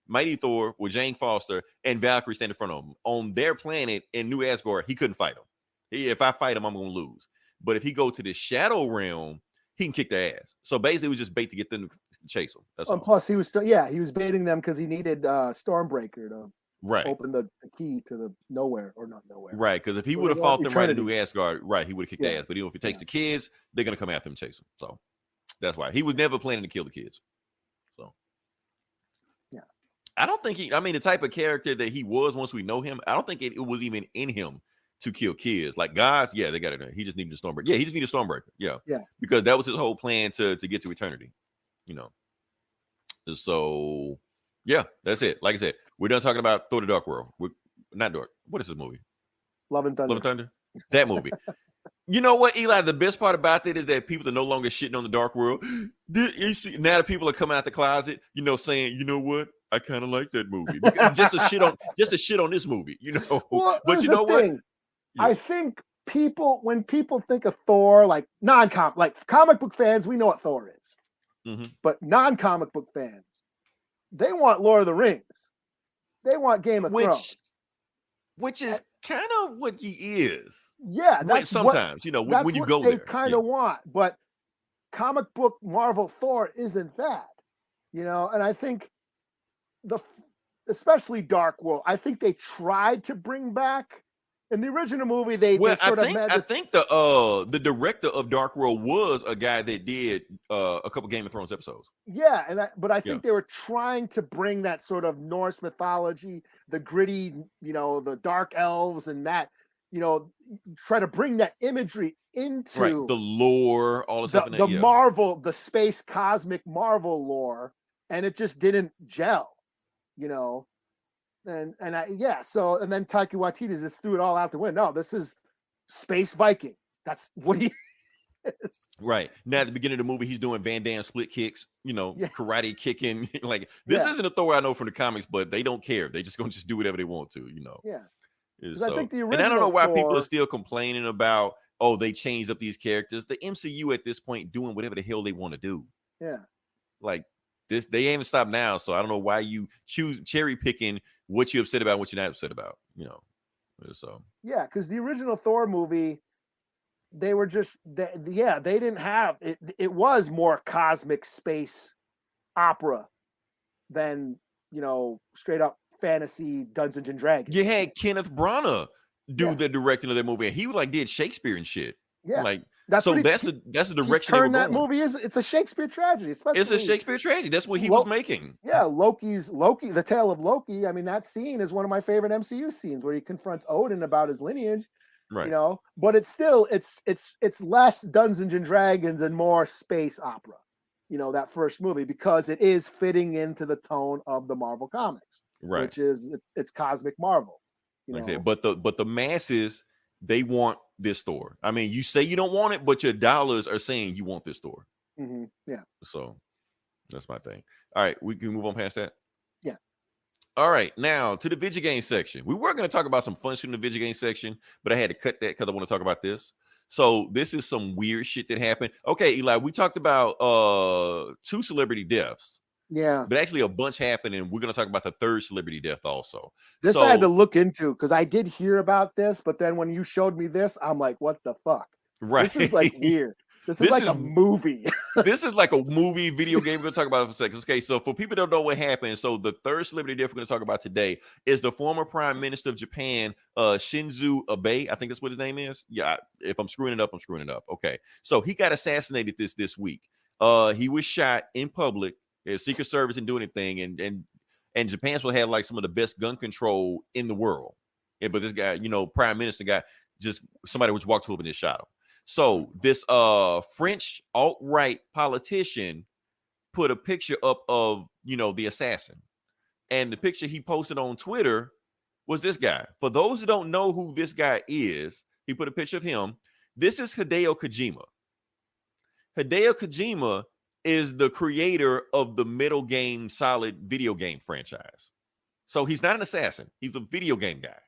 Mighty Thor with Jane Foster and Valkyrie standing in front of him. On their planet in New Asgard, he couldn't fight him. If I fight him, I'm gonna lose. But if he go to the Shadow Realm, he can kick their ass. So basically, it was just bait to get them to chase him. That's all. Plus, he was baiting them because he needed Stormbreaker to open the key to the nowhere or not nowhere. Right, because if he would have fought them right in New Asgard, he would have kicked their ass. But even if he takes the kids, they're gonna come after him and chase him. So that's why he was never planning to kill the kids. So I don't think the type of character that he was once we know him, I don't think it was even in him to kill kids. Like guys, they got it there. He just needed a Stormbreaker. Yeah, he just needed a Stormbreaker. Yeah. Because that was his whole plan to get to eternity. So yeah, that's it. Like I said, we're done talking about Thor: The Dark World. We're not dark. What is this movie? Love and Thunder. Love and Thunder. That movie. You know what, Eli? The best part about that is that people are no longer shitting on the Dark World. Now that people are coming out the closet, saying, you know what? I kind of like that movie. Just to shit on this movie, Well, but you know what? Yeah. I think when people think of Thor, like comic book fans, we know what Thor is. Mm-hmm. But non-comic book fans, they want Lord of the Rings. They want Game of Thrones. Which is kind of what he is. Yeah, that's sometimes, what, when you go they there. kind of want. But comic book Marvel Thor isn't that, and I think especially Dark World, I think they tried to bring back in the original movie. I think the director of Dark World was a guy that did a couple Game of Thrones episodes. Yeah, but I think they were trying to bring that sort of Norse mythology, the gritty, the dark elves, and that, try to bring that imagery into the lore, all the stuff. The Marvel, the space cosmic Marvel lore, and it just didn't gel, so and then Taika Waititi just threw it all out the window. No, this is space Viking. That's what he is. Right. Now at the beginning of the movie, he's doing Van Damme split kicks, karate kicking. Like this isn't a Thor I know from the comics, but they don't care. They just gonna do whatever they want to, Yeah. So, I think the original and I don't know why Thor, people are still complaining about, they changed up these characters. The MCU at this point doing whatever the hell they want to do. Yeah. Like this, they haven't stopped now. So I don't know why you choose cherry picking what you're upset about, what you're not upset about, So yeah, because the original Thor movie, they were just they didn't have it. It was more cosmic space opera than straight up fantasy Dungeons and Dragons. You had Kenneth Branagh do the directing of that movie, and he did Shakespeare and shit. Yeah, that's the direction. That movie it's a Shakespeare tragedy. It's a Shakespeare tragedy. That's what he was making. Yeah, Loki, the tale of Loki. I mean, that scene is one of my favorite MCU scenes where he confronts Odin about his lineage. Right. But it's still it's less Dungeons and Dragons and more space opera. That first movie, because it is fitting into the tone of the Marvel comics, right? Which is it's cosmic Marvel. But the masses, they want this Thor. I mean, you say you don't want it, but your dollars are saying you want this Thor. Mm-hmm. Yeah. So that's my thing. All right, we can move on past that. Yeah. All right, now to the video game section. We were going to talk about some fun shit in the video game section, but I had to cut that because I want to talk about this. So this is some weird shit that happened. Okay, Eli, we talked about 2 celebrity deaths. Yeah. But actually a bunch happened, and we're going to talk about the 3rd celebrity death also. This I had to look into because I did hear about this, but then when you showed me this, I'm like, what the fuck? Right. This is like weird. This is a movie. This is like a movie, video game. We're going to talk about it for a second. Okay, so for people that don't know what happened, so the 3rd celebrity death we're going to talk about today is the former Prime Minister of Japan, Shinzo Abe. I think that's what his name is. Yeah, if I'm screwing it up, I'm screwing it up. Okay, so he got assassinated this week. He was shot in public. Secret Service didn't do anything, and Japan still had like some of the best gun control in the world. But this guy, Prime Minister guy, just somebody was walked up and just shot him. So this French alt-right politician put a picture up of the assassin, and the picture he posted on Twitter was this guy. For those who don't know who this guy is, he put a picture of him. This is Hideo Kojima. Hideo Kojima is the creator of the Metal Gear Solid video game franchise. So he's not an assassin. He's a video game guy.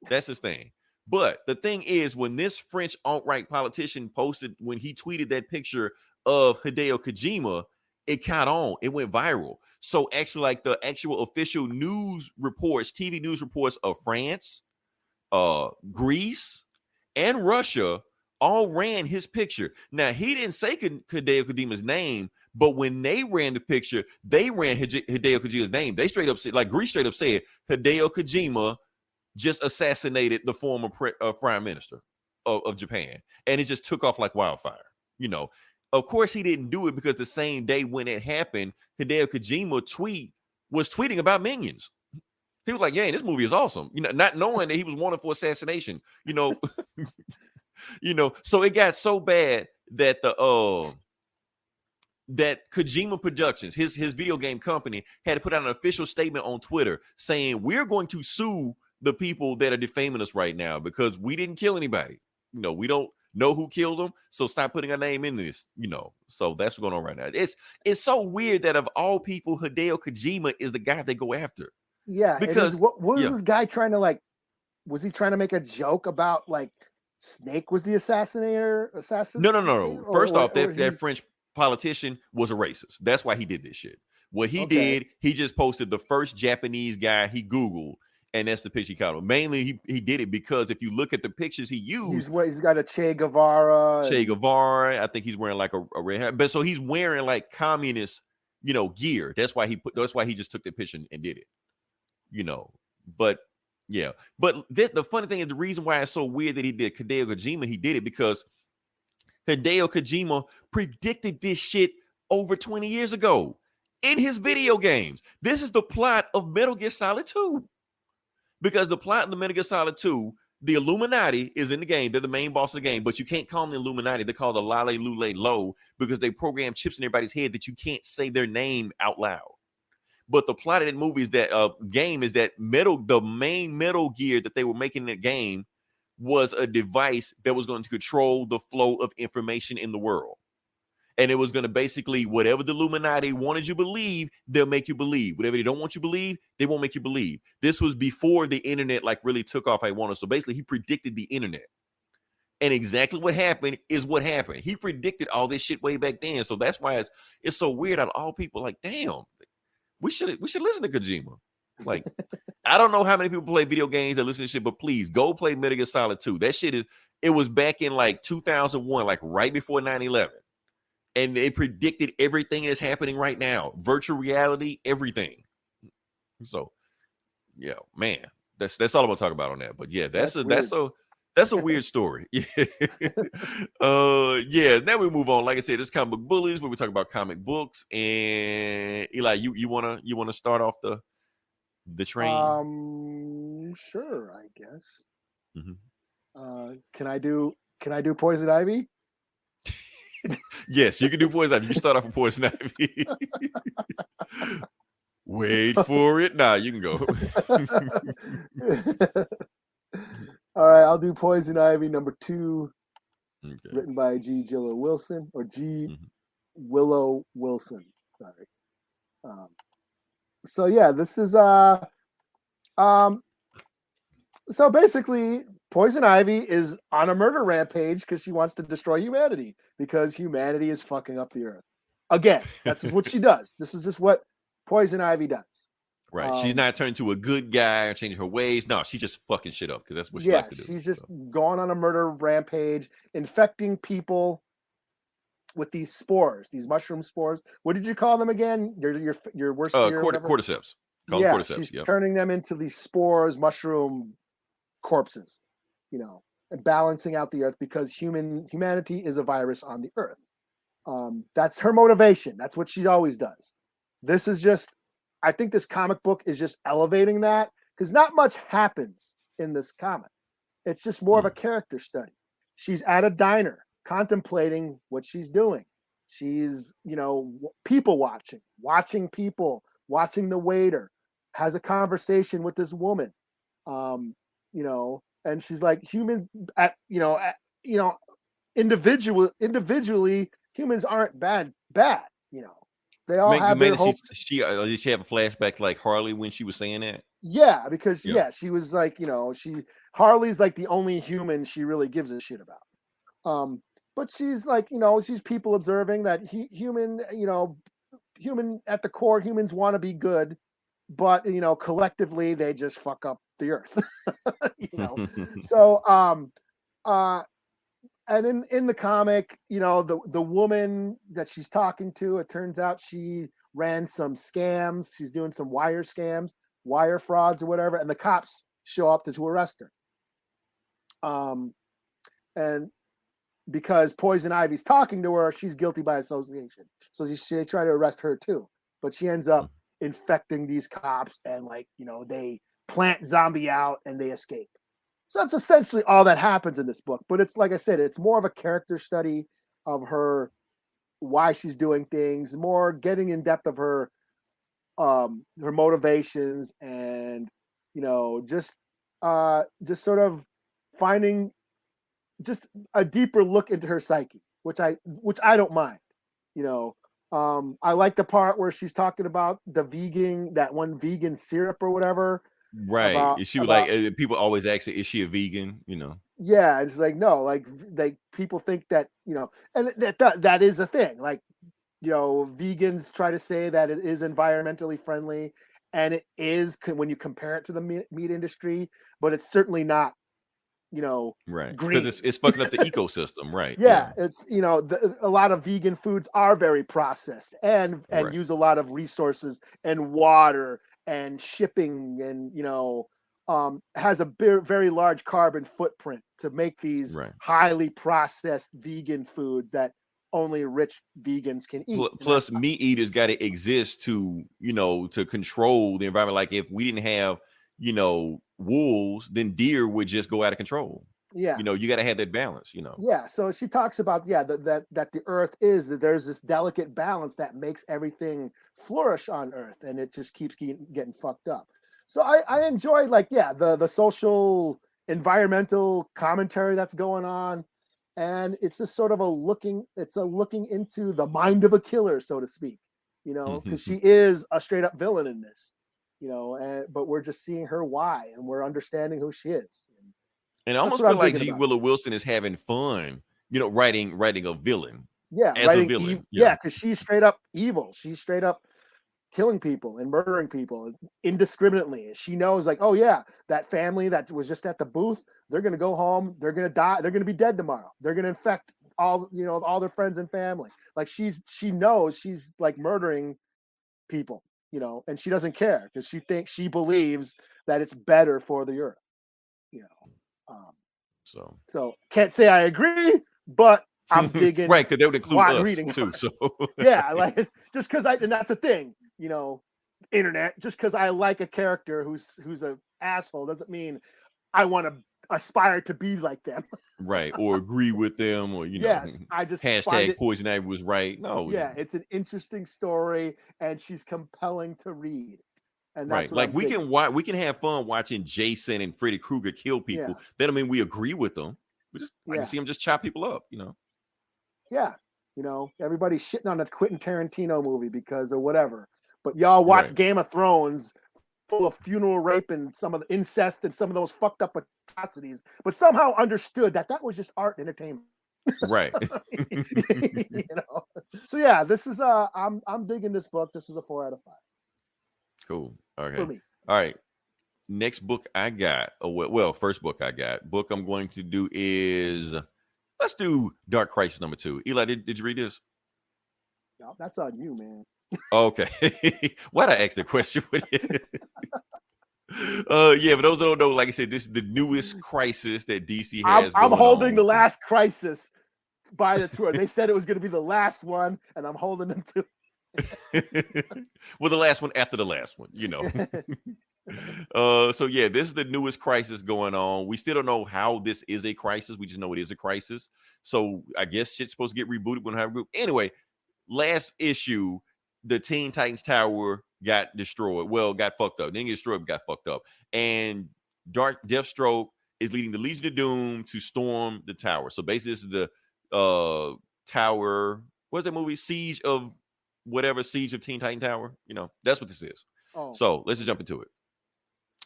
That's his thing. But the thing is, when this French alt-right politician when he tweeted that picture of Hideo Kojima, it caught on. It went viral. So actually, like the actual official news reports, TV news reports of France, Greece, and Russia all ran his picture. Now, he didn't say Hideo Kojima's name, but when they ran the picture, they ran Hideo Kojima's name. They straight up said, like Greece straight up said, Hideo Kojima just assassinated the former prime minister of Japan. And it just took off like wildfire. Of course, he didn't do it because the same day when it happened, Hideo Kojima was tweeting about Minions. He was like, yeah, this movie is awesome. Not knowing that he was wanted for assassination, so it got so bad that that Kojima Productions, his video game company, had to put out an official statement on Twitter saying, we're going to sue the people that are defaming us right now because we didn't kill anybody. We don't know who killed them, so stop putting our name in this. So that's what's going on right now. It's so weird that of all people, Hideo Kojima is the guy they go after. Yeah, because what was this guy trying to was he trying to make a joke about Snake was the assassinator? No. First off, that French politician was a racist. That's why he did this shit. What he Okay. did, he just posted the first Japanese guy he Googled, and that's the picture he called him. Mainly, he did it because if you look at the pictures he used, He's got a Che Guevara. Che Guevara, I think he's wearing like a red hat, but so he's wearing like communist, gear. That's why he just took the picture and did it, But yeah, but the funny thing is the reason why it's so weird that he did Hideo Kojima, he did it because Hideo Kojima predicted this shit over 20 years ago in his video games. This is the plot of Metal Gear Solid 2. Because the plot of the Metal Gear Solid 2, the Illuminati is in the game. They're the main boss of the game, but you can't call them the Illuminati. They're called the Lale Lule Lo because they program chips in everybody's head that you can't say their name out loud. But the plot of that movie is that game is that the main Metal Gear that they were making in the game was a device that was going to control the flow of information in the world. And it was going to basically, whatever the Illuminati wanted you to believe, they'll make you believe. Whatever they don't want you to believe, they won't make you believe. This was before the internet really took off. I wanted. So basically, he predicted the internet. And exactly what happened is what happened. He predicted all this shit way back then. So that's why it's so weird out of all people. Like, damn, we should listen to Kojima. Like, I don't know how many people play video games that listen to shit, but please go play Metal Gear Solid 2. That shit it was back in like 2001, like right before 9/11. And they predicted everything that's happening right now. Virtual reality, everything. So, yeah, man, that's all I'm gonna talk about on that. But yeah, that's a weird story. Yeah. Now we move on. Like I said, this Comic Book Bullies, where we talk about comic books. And Eli, you wanna start off the train? Sure, I guess. Mm-hmm. Can I do Poison Ivy? Yes, you can do Poison Ivy. You start off with Poison Ivy. Wait for it. Nah, you can go. All right, I'll do Poison Ivy number 2, Okay. written by G. Willow Wilson. Mhm. Willow Wilson. Sorry. So yeah, this is so basically Poison Ivy is on a murder rampage because she wants to destroy humanity because humanity is fucking up the earth. Again, that's what she does. This is just what Poison Ivy does. Right. She's not turning to a good guy or changing her ways. No, she's just fucking shit up because that's what she likes to do. She's just going on a murder rampage, infecting people with these spores, these mushroom spores. What did you call them again? Your worst fear? Cordyceps. Call them cordyceps. She's turning them into these spores, mushroom corpses, and balancing out the earth because humanity is a virus on the earth. That's her motivation. That's what she always does. This is just, I think this comic book is just elevating that because not much happens in this comic. It's just more of a character study. She's at a diner contemplating what she's doing. She's, people watching people, watching the waiter, has a conversation with this woman, and she's like individually, humans aren't bad. They all have their hope. Did she have a flashback like Harley when she was saying that? Yeah, because she was like, Harley's like the only human she really gives a shit about. But she's like, she's people observing that human at the core, humans want to be good, but collectively they just fuck up the earth. So and in the comic, the woman that she's talking to, it turns out she ran some scams. She's doing some wire scams, wire frauds or whatever, and the cops show up to arrest her. And because Poison Ivy's talking to her, she's guilty by association. So they try to arrest her too, but she ends up infecting these cops, and they plant zombie out and they escape. So that's essentially all that happens in this book. But it's like I said, it's more of a character study of her, why she's doing things, more getting in depth of her motivations, and just sort of finding just a deeper look into her psyche, which I don't mind. I like the part where she's talking about that one vegan syrup or whatever. Right. She was like, people always ask her, is she a vegan? Yeah, it's like, no, like people think that, and that is a thing. Like, vegans try to say that it is environmentally friendly, and it is when you compare it to the meat industry, but it's certainly not, right, green. because it's fucking up the ecosystem, right? Yeah, it's a lot of vegan foods are very processed and Right. use a lot of resources and water and shipping, and has a very large carbon footprint to make these Right. highly processed vegan foods that only rich vegans can eat. Plus, meat eaters got to exist to to control the environment. Like if we didn't have wolves, then deer would just go out of control. Yeah, you got to have that balance. Yeah, so she talks about that the earth is that there's this delicate balance that makes everything flourish on earth, and it just keeps getting fucked up. So I enjoy the social environmental commentary that's going on, and it's just sort of a looking into the mind of a killer, so to speak, because she is a straight up villain in this, but we're just seeing her why, and we're understanding who she is. And I almost feel like G. Willow Wilson is having fun, writing a villain. Yeah, as a villain. Yeah, because she's straight up evil. She's straight up killing people and murdering people indiscriminately. She knows, like, oh yeah, that family that was just at the booth, they're gonna go home, they're gonna die, they're gonna be dead tomorrow. They're gonna infect all their friends and family. Like she knows she's like murdering people, and she doesn't care because she believes that it's better for the earth. So can't say I agree, but I'm digging. Right, because they would include us reading too. So yeah, like just because and that's the thing, internet. Just because I like a character who's an asshole doesn't mean I want to aspire to be like them. Right, or agree with them, or yes, I just hashtag Poison Ivy was right. No, yeah, it's an interesting story, and she's compelling to read. And that's right, like we can have fun watching Jason and Freddy Krueger kill people. Yeah. That don't mean we agree with them. I can see them just chop people up. Yeah, everybody's shitting on the Quentin Tarantino movie because of whatever, but y'all watch Game of Thrones, full of funeral rape and some of the incest and some of those fucked up atrocities, but somehow understood that was just art and entertainment. Right. So yeah, this is I'm digging this book. This is a 4 out of 5. Cool. Okay. All right. Next book I got. First book I got. Book I'm going to do is, let's do Dark Crisis number 2. Eli, did you read this? No, that's on you, man. Okay. Why'd I ask the question? Yeah, but those that don't know, like I said, this is the newest crisis that DC has. I'm holding the last crisis by the sword. They said it was going to be the last one, and I'm holding them to. Well, the last one after the last one, So yeah, this is the newest crisis going on. We still don't know how this is a crisis. We just know it is a crisis. So I guess shit's supposed to get rebooted when I have a group. Anyway, last issue, the Teen Titans Tower got destroyed. Well, got fucked up. Didn't get destroyed, but got fucked up. And Deathstroke is leading the Legion of Doom to storm the tower. So basically, this is the tower. What's that movie? Siege of Teen Titan Tower. That's what this is. Oh. So let's just jump into it.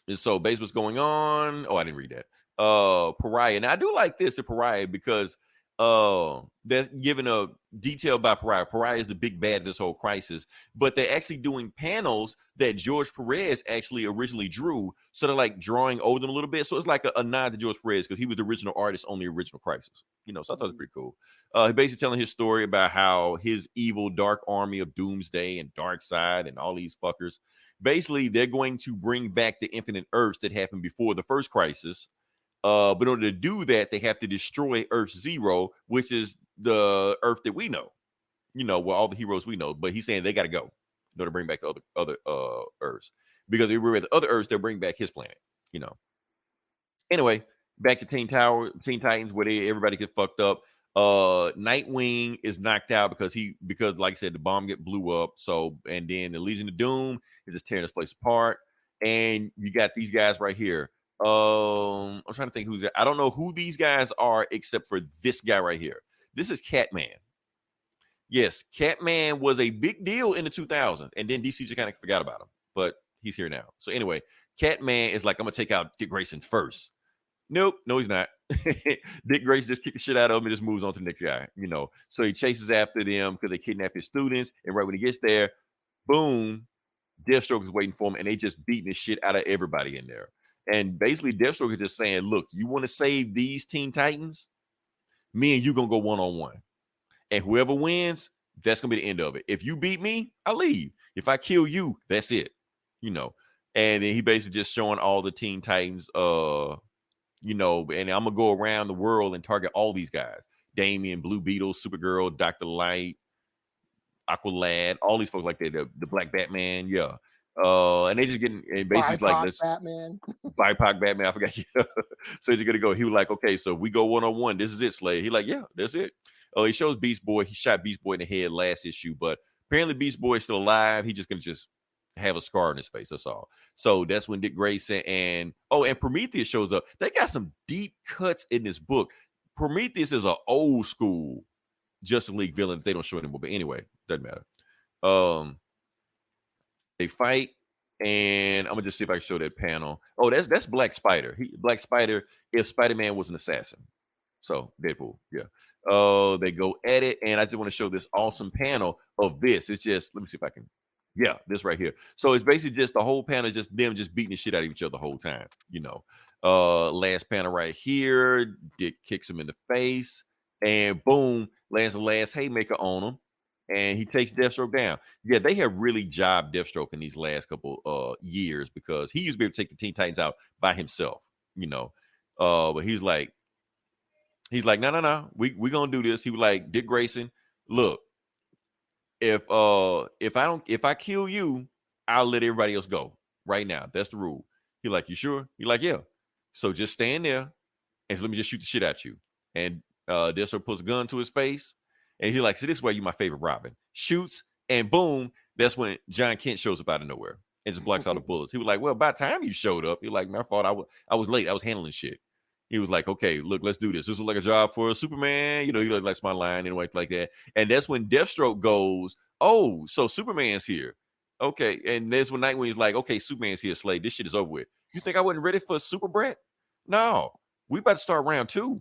And so basically what's going on. Oh, I didn't read that. Pariah. Now I do like this, the Pariah, because they're giving a detail about Pariah. Pariah is the big bad of this whole crisis, but they're actually doing panels that George Perez actually originally drew, so they're like drawing over them a little bit. So it's like a nod to George Perez because he was the original artist on the original crisis. So I thought it was pretty cool. He's basically telling his story about how his evil dark army of Doomsday and Darkseid and all these fuckers, basically they're going to bring back the infinite Earths that happened before the first crisis. But in order to do that, they have to destroy Earth Zero, which is the Earth that we know, where all the heroes we know. But he's saying they got to go in order to bring back the other Earths, because if we're at the other Earths, they'll bring back his planet. Anyway, back to Teen Titans, where everybody gets fucked up. Nightwing is knocked out because like I said, the bomb blew up. So, and then the Legion of Doom is just tearing this place apart. And you got these guys right here. I'm trying to think who's that. I don't know who these guys are except for this guy right here. This is Catman. Yes, Catman was a big deal in the 2000s, and then DC just kind of forgot about him, but he's here now. So anyway, Catman is like, I'm gonna take out Dick Grayson first. Nope, no, he's not. Dick Grayson just kick the shit out of him and just moves on to the next guy, So he chases after them because they kidnap his students. And right when he gets there, boom, Deathstroke is waiting for him, and they just beating the shit out of everybody in there. And basically, Deathstroke is just saying, look, you want to save these Teen Titans? Me and you going to go one-on-one. And whoever wins, that's going to be the end of it. If you beat me, I leave. If I kill you, that's it. And then he basically just showing all the Teen Titans, and I'm going to go around the world and target all these guys. Damien, Blue Beetle, Supergirl, Dr. Light, Aqualad, all these folks like that, the Black Batman, yeah. And they just getting, and basically BIPOC like, let's Batman. BIPOC Batman, I forgot. So he's gonna go. He was like, okay, so if we go one-on-one, this is it, Slade. He like, yeah, that's it. Oh, he shows Beast Boy. He shot Beast Boy in the head last issue, but apparently Beast Boy is still alive. He just gonna have a scar on his face. That's all. So that's when Dick Grayson and Prometheus shows up. They got some deep cuts in this book. Prometheus is an old school Justice League villain. They don't show anymore, but anyway, doesn't matter. They fight, and I'm gonna just see if I can show that panel. Oh, that's Black Spider. Black Spider, if Spider-Man was an assassin. So Deadpool, yeah. They go at it, and I just want to show this awesome panel of this. It's just, let me see if I can. Yeah, this right here. So it's basically just the whole panel is just them just beating the shit out of each other the whole time. Last panel right here, Dick kicks him in the face, and boom, lands the last haymaker on him, and he takes Deathstroke down. Yeah, they have really jobbed Deathstroke in these last couple years because he used to be able to take the Teen Titans out by himself, but he's like, no, we gonna do this. He was like, Dick Grayson, look, if I kill you, I'll let everybody else go right now. That's the rule. He like, you sure? He like, yeah. So just stand there and let me just shoot the shit at you. And Deathstroke puts a gun to his face, and he's like, so this is why you're my favorite Robin. Shoots, and boom, that's when John Kent shows up out of nowhere and just blocks all the bullets. He was like, well, by the time you showed up, you're like, my fault. I was late. I was handling shit. He was like, okay, look, let's do this. This was like a job for Superman. He likes my line and like that. And that's when Deathstroke goes, oh, so Superman's here. Okay. And that's when Nightwing's like, okay, Superman's here, Slade. This shit is over with. You think I wasn't ready for Super Brett? No. We about to start round 2.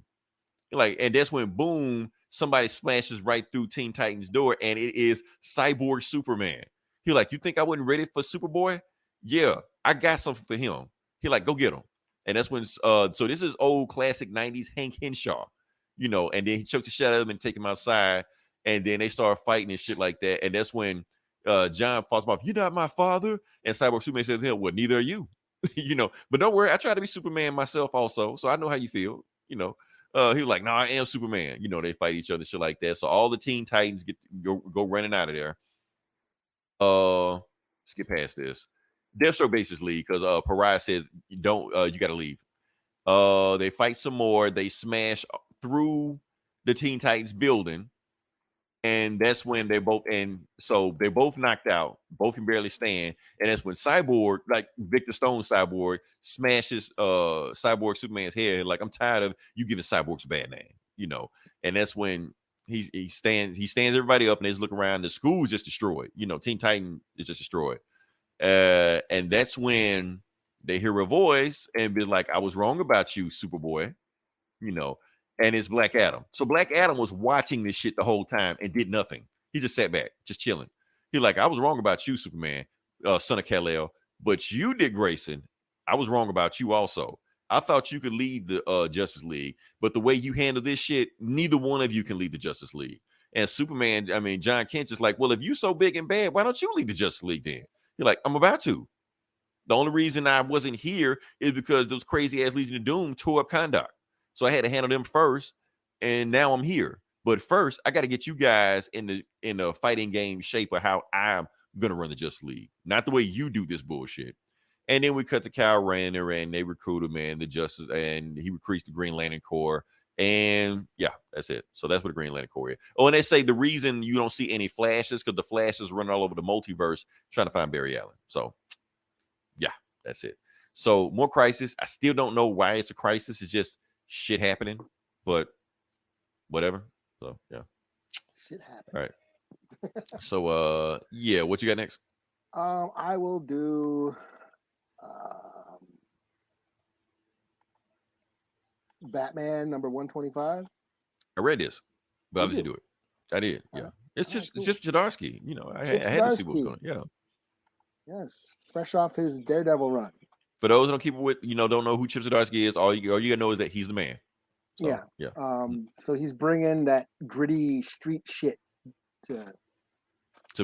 And that's when, boom, somebody smashes right through Teen Titans' door, and it is Cyborg Superman. He like, you think I wasn't ready for Superboy? Yeah, I got something for him. He like, go get him. And that's when, so this is old classic 90s Hank Henshaw, and then he choked the shit out of him and take him outside, and then they start fighting and shit like that. And that's when John falls off, you're not my father. And Cyborg Superman says, well, neither are you, but don't worry, I try to be Superman myself also, so I know how you feel, he was like, no, I am Superman. They fight each other, shit like that. So all the Teen Titans go running out of there. Let's get past this. Deathstroke basically, because Pariah says, you got to leave. They fight some more. They smash through the Teen Titans building. And that's when they both knocked out. Both can barely stand. And that's when Cyborg, like Victor Stone Cyborg, smashes Cyborg Superman's head. Like, I'm tired of you giving Cyborgs a bad name, And that's when he stands everybody up, and they just look around. The school is just destroyed. Teen Titan is just destroyed. And that's when they hear a voice and be like, I was wrong about you, Superboy. And it's Black Adam. So Black Adam was watching this shit the whole time and did nothing. He just sat back, just chilling. He like, I was wrong about you, Superman, son of Kal-El. But you, Dick Grayson, I was wrong about you also. I thought you could lead the Justice League, but the way you handle this shit, neither one of you can lead the Justice League. And Superman, John Kent is like, well, if you so big and bad, why don't you lead the Justice League then? You're like, I'm about to. The only reason I wasn't here is because those crazy ass Legion of Doom tore up Conduct. So I had to handle them first, and now I'm here. But first, I got to get you guys in the fighting game shape of how I'm gonna run the Justice League, not the way you do this bullshit. And then we cut to Kyle Rayner, and they recruit him, and he recruits the Green Lantern Corps, and yeah, that's it. So that's what the Green Lantern Corps is. Oh, and they say the reason you don't see any Flashes because the Flashes running all over the multiverse trying to find Barry Allen. So yeah, that's it. So more Crisis. I still don't know why it's a crisis. It's just shit happening, but whatever. So yeah, Shit happened. All right. So yeah, what you got next? I will do Batman number 125? I read this, but I Did didn't you? do it. I did. Yeah. It's Alright, just cool. Jadarsky. I Chip had to see what was Zdarsky. going on. Yeah. Yes, fresh off his Daredevil run. For those that don't keep it with, don't know who Chip Zdarsky is, all you gotta know is that he's the man. So, Yeah. yeah. So he's bringing that gritty street shit to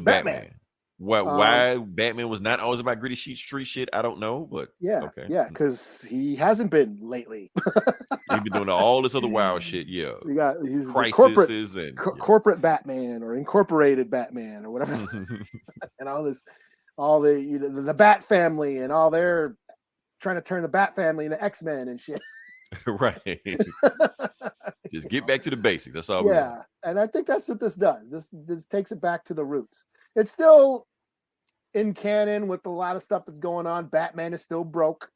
Batman. Why Batman was not always about gritty street shit, I don't know, but okay. Yeah, because he hasn't been lately. He's been doing all this other wild shit. Yeah. He's Crises the and corporate Batman or incorporated Batman or whatever, and all the Bat family and all they're trying to turn the Bat family into X-Men and shit. Right. Just get back to the basics. That's all. Yeah, and I think that's what this does. This takes it back to the roots. It's still in canon with a lot of stuff that's going on. Batman is still broke.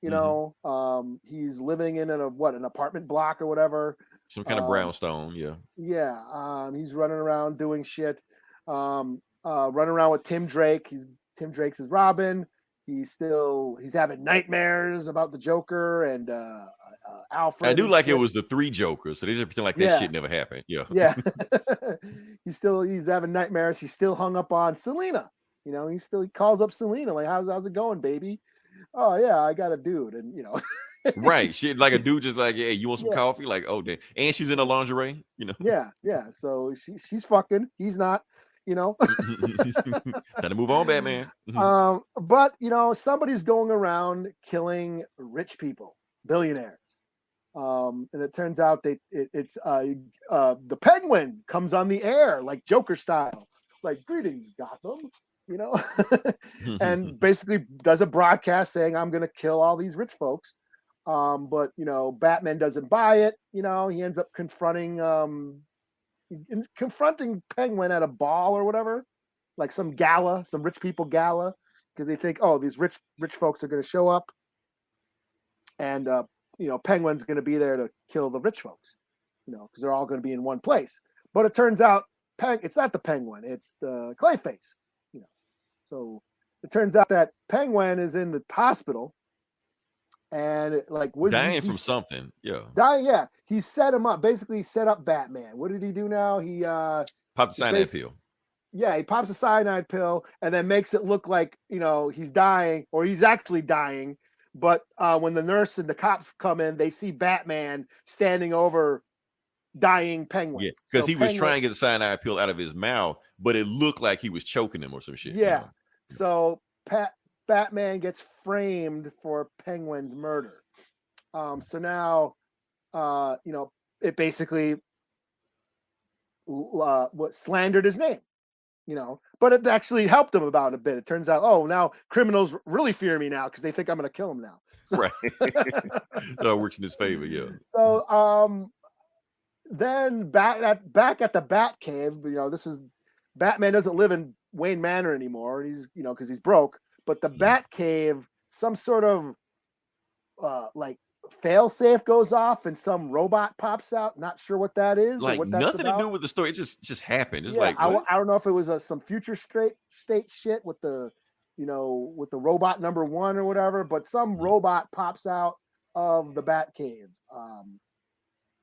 He's living in an apartment block or whatever. Some kind of brownstone. Yeah. Yeah. He's running around doing shit. Running around with Tim Drake. Tim Drake's his Robin. He's having nightmares about the Joker and Alfred. I do like shit. It was the 3 Jokers, so they just pretend like that shit never happened. Yeah. Yeah. he's having nightmares. He's still hung up on Selena. He calls up Selena like, how's it going, baby? Oh yeah, I got a dude, and right. Shit, like a dude just like, hey, you want some coffee? Like, oh damn. And she's in a lingerie, Yeah. So she's fucking. He's not. Time to move on, Batman. But somebody's going around killing rich people, billionaires. And it turns out it's the Penguin comes on the air like Joker style, like greetings, Gotham, and basically does a broadcast saying I'm gonna kill all these rich folks. But Batman doesn't buy it. He ends up confronting Penguin at a ball or whatever, like some rich people gala, because they think, oh, these rich folks are going to show up, and Penguin's going to be there to kill the rich folks, because they're all going to be in one place. But it turns out it's not the Penguin, it's the Clayface. So it turns out that Penguin is in the hospital. And dying from something, dying. Yeah, he set him up. Basically, he set up Batman. What did he do now? He popped a cyanide pill. Yeah, he pops a cyanide pill and then makes it look like he's dying, or he's actually dying. But when the nurse and the cops come in, they see Batman standing over dying Penguin. Yeah, because he was trying to get the cyanide pill out of his mouth, but it looked like he was choking him or some shit. Yeah. So Batman gets framed for Penguin's murder. So now, it basically slandered his name, but it actually helped him about a bit. It turns out, now criminals really fear me now because they think I'm going to kill him now. So, right. That works in his favor. Yeah. So, then back at the Bat Cave, this is Batman doesn't live in Wayne Manor anymore. He's, because he's broke. But the Bat Cave, some sort of fail-safe goes off and some robot pops out. Not sure what that is. Like or what that's nothing about. to do with the story. It just happened. It's I don't know if it was some future state shit with the with the robot number 1 or whatever. But some robot pops out of the Bat Cave.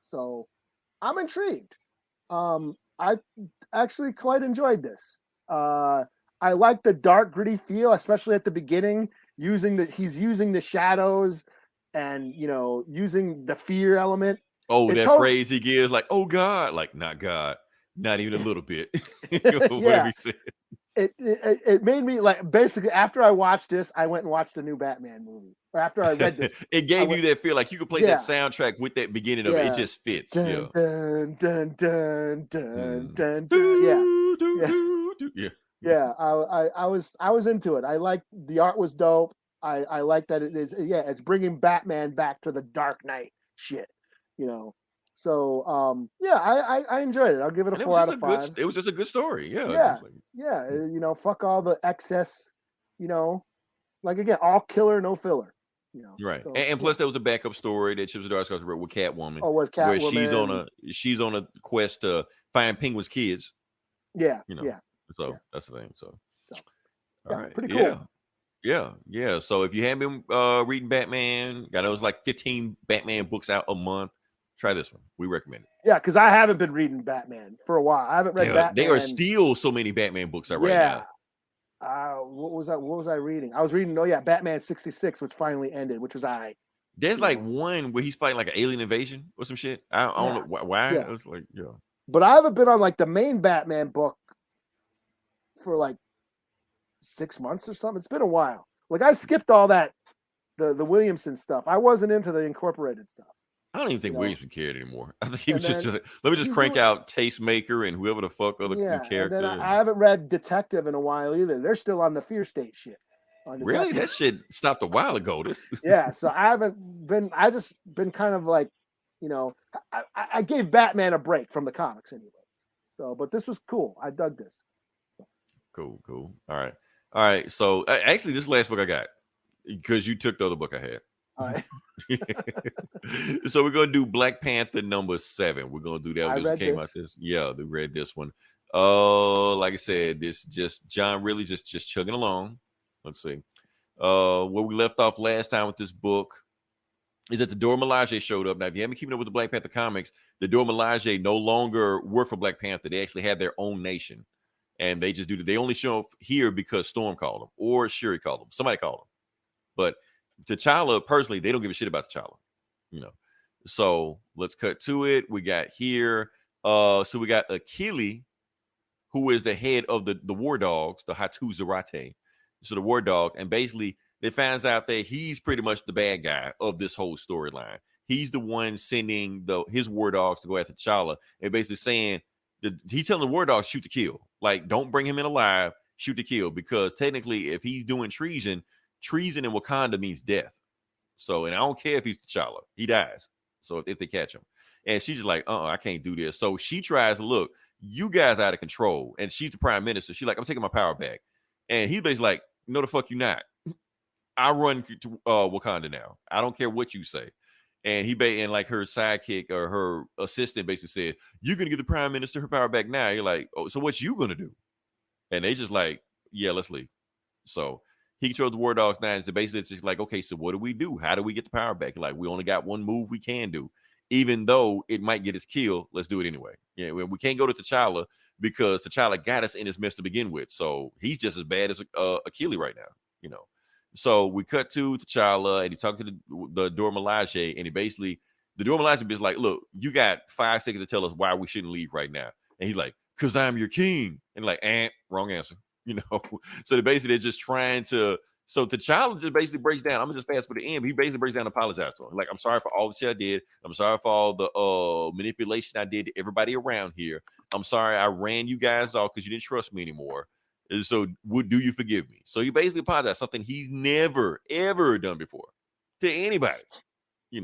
So I'm intrigued. I actually quite enjoyed this. I like the dark, gritty feel, especially at the beginning. He's using the shadows and using the fear element. Oh, that phrase he gives, like, "Oh God," like not God, not even a little bit. Whatever he said. It made me basically after I watched this, I went and watched the new Batman movie. Or after I read this, it gave you that feel like you could play that soundtrack with that beginning of it. It just fits. Dun, dun, dun, dun, dun, dun, dun. Yeah. Yeah, I was into it. I like the art was dope. I like that it is. Yeah, it's bringing Batman back to the Dark Knight shit. So I enjoyed it. I'll give it a 4 out of 5. It was just a good story. Yeah. Fuck all the excess. Again, all killer, no filler. Right. So, and plus there was a backup story that Chip Zdarsky wrote with Catwoman. Oh, with Catwoman, where she's on a quest to find Penguin's kids. Yeah. So that's the thing. So all right, pretty cool. Yeah. So if you haven't been reading Batman, got those like 15 Batman books out a month. Try this one. We recommend it. Yeah, because I haven't been reading Batman for a while. I haven't read Batman. There are still so many Batman books out right now. What was that? What was I reading? I was reading. Oh yeah, Batman 66, which finally ended, which was There's like one where he's fighting like an alien invasion or some shit. I don't know why. Yeah. It was like, But I haven't been on like the main Batman book for like 6 months or something. It's been a while. Like I skipped all that, the Williamson stuff. I wasn't into the incorporated stuff. I don't even think Williamson cared anymore. I think he was just let me just crank out Tastemaker and whoever the fuck other character. And then I haven't read Detective in a while either. They're still on the Fear State shit. Really? That shit stopped a while ago. So I haven't been. I just been kind of like, I gave Batman a break from the comics anyway. So, but this was cool. I dug this. Cool. All right. So actually, this last book I got because you took the other book I had. All right. So we're gonna do Black Panther #7. We're gonna do that. I read this. We read this one. Like I said, this just John really just chugging along. Let's see. Where we left off last time with this book is that the Dora Milaje showed up. Now, if you haven't keeping up with the Black Panther comics, the Dora Milaje no longer work for Black Panther. They actually have their own nation, and they just do. They only show up here because Storm called them or Shuri called them. Somebody called them, but T'Challa, personally, they don't give a shit about T'Challa, So let's cut to it. We got here. So we got Akili, who is the head of the War Dogs, the Hatu Zarate. So the War Dog, and basically it finds out that he's pretty much the bad guy of this whole storyline. He's the one sending his War Dogs to go after T'Challa, and basically saying he's telling the War Dogs shoot to kill. Like, don't bring him in alive, shoot to kill, because technically, if he's doing treason in Wakanda means death. So, and I don't care if he's T'Challa, he dies. So if they catch him, and she's just like, I can't do this. So she tries to look, you guys out of control, and she's the prime minister. She's like, I'm taking my power back, and he's basically like, no, the fuck you not. I run to Wakanda now. I don't care what you say. And and like her sidekick or her assistant basically said, you're gonna give the prime minister her power back now. You're like, oh, so what you gonna do? And they just like, yeah, let's leave. So he controls the War Dogs now. So basically it's just like, okay, so what do we do? How do we get the power back? Like, we only got one move we can do. Even though it might get us killed, let's do it anyway. Yeah, we can't go to T'Challa because T'Challa got us in his mess to begin with. So he's just as bad as Akili right now, So we cut to T'Challa, and he talked to the Dora Milaje, and the Dora Milaje is like, look, you got 5 seconds to tell us why we shouldn't leave right now. And he's like, because I'm your king. And like, wrong answer. So they're just trying to. So T'Challa just basically breaks down. I'm gonna just fast for the end. He basically breaks down and apologizes to him. Like, I'm sorry for all the shit I did. I'm sorry for all the manipulation I did to everybody around here. I'm sorry I ran you guys off because you didn't trust me anymore. And so do you forgive me? So he basically apologized, something he's never, ever done before to anybody. We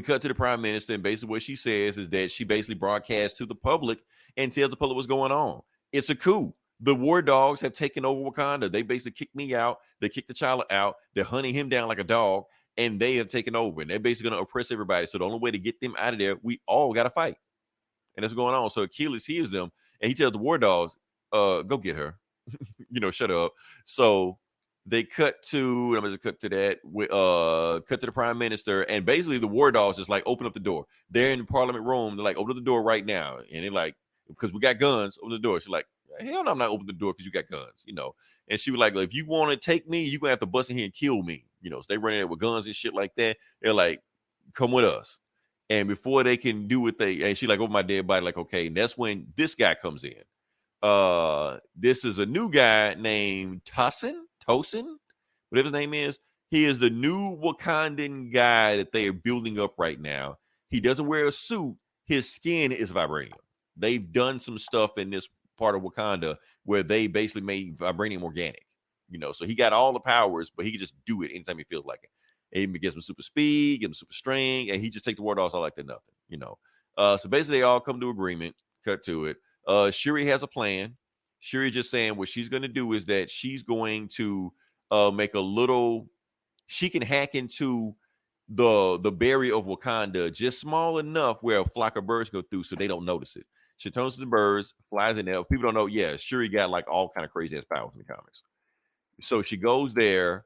cut to the prime minister, and basically what she says is that she basically broadcasts to the public and tells the public what's going on. It's a coup. The War Dogs have taken over Wakanda. They basically kicked me out. They kicked T'Challa out. They're hunting him down like a dog, and they have taken over. And they're basically going to oppress everybody. So the only way to get them out of there, we all got to fight. And that's what's going on. So Achilles hears them, and he tells the War Dogs, go get her. Shut up. So they cut to, I'm going to cut to that, cut to the prime minister, and basically the War Dogs just like open up the door. They're in the parliament room. They're like, open up the door right now. And they're like, because we got guns, open the door. She's like, hell no, I'm not opening the door because you got guns, And she was like, if you want to take me, you're going to have to bust in here and kill me. So they run in there with guns and shit like that. They're like, come with us. And before they can do what and she like, over my dead body, like, okay. And that's when this guy comes in. This is a new guy named Tosin, whatever his name is. He is the new Wakandan guy that they are building up right now. He doesn't wear a suit. His skin is vibranium. They've done some stuff in this part of Wakanda where they basically made vibranium organic, so he got all the powers, but he can just do it anytime he feels like it. And he gets him super speed, get him super strength, and he just take the War Dogs all like that nothing, So basically they all come to agreement. Cut to it. Shuri has a plan. Shuri just saying what she's going to do is that she's going to make she can hack into the barrier of Wakanda just small enough where a flock of birds go through so they don't notice it. She turns to the birds, flies in there. If people don't know, Shuri got like all kind of crazy ass powers in the comics. So she goes there,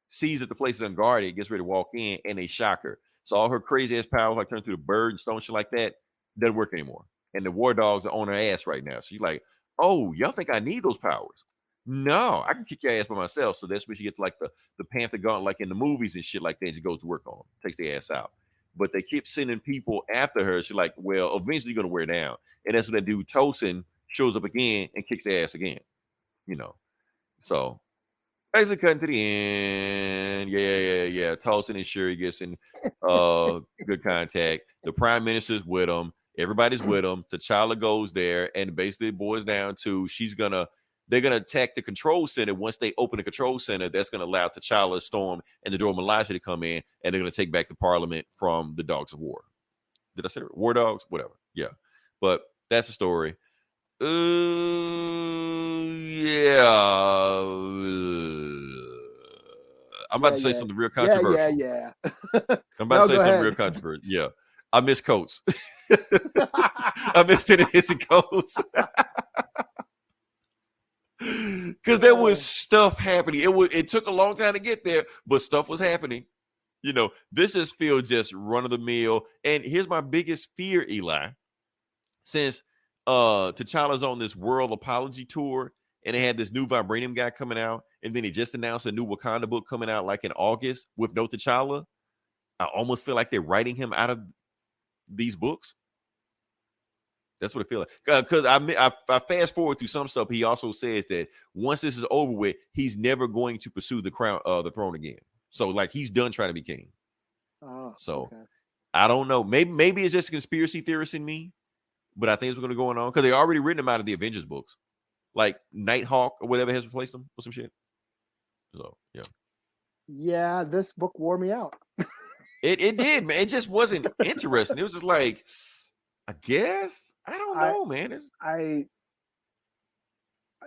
sees that the place is unguarded, gets ready to walk in, and they shock her. So all her crazy ass powers, like turn through the bird and stone shit like that, doesn't work anymore. And the war dogs are on her ass right now. She's like, "Oh, y'all think I need those powers? No, I can kick your ass by myself." So that's where she gets like the Panther gauntlet, like in the movies and shit like that. She goes to work on them, takes their ass out. But they keep sending people after her. She's like, "Well, eventually you're gonna wear down." And that's when that dude Tosin shows up again and kicks their ass again. So basically cutting to the end. Yeah. Tosin and Shuri gets in good contact. The prime minister's with them. Everybody's with them. T'Challa goes there, and basically it boils down to they're gonna attack the control center. Once they open the control center, that's gonna allow T'Challa, Storm, and the Dora Milaje to come in, and they're gonna take back the Parliament from the Dogs of War. Did I say it? War Dogs? Whatever. Yeah. But that's the story. Yeah. I'm about to say something real controversial. Yeah. I'm about to say something real controversial. Yeah. I miss Coates. I miss Tennessee Coates. Because there was stuff happening. It took a long time to get there, but stuff was happening. This just feels just run of the mill. And here's my biggest fear, Eli. Since T'Challa's on this world apology tour, and they had this new Vibranium guy coming out, and then they just announced a new Wakanda book coming out like in August with no T'Challa, I almost feel like they're writing him out of these books. That's what I feel like. Because I fast forward through some stuff. He also says that once this is over with, he's never going to pursue the throne again. So like he's done trying to be king. Okay. I don't know. Maybe it's just a conspiracy theorist in me, but I think it's going to go on because they already written him out of the Avengers books, like Nighthawk or whatever has replaced him or some shit. So yeah. Yeah, this book wore me out. It did, man. It just wasn't interesting. It was just like, I guess I don't know, man.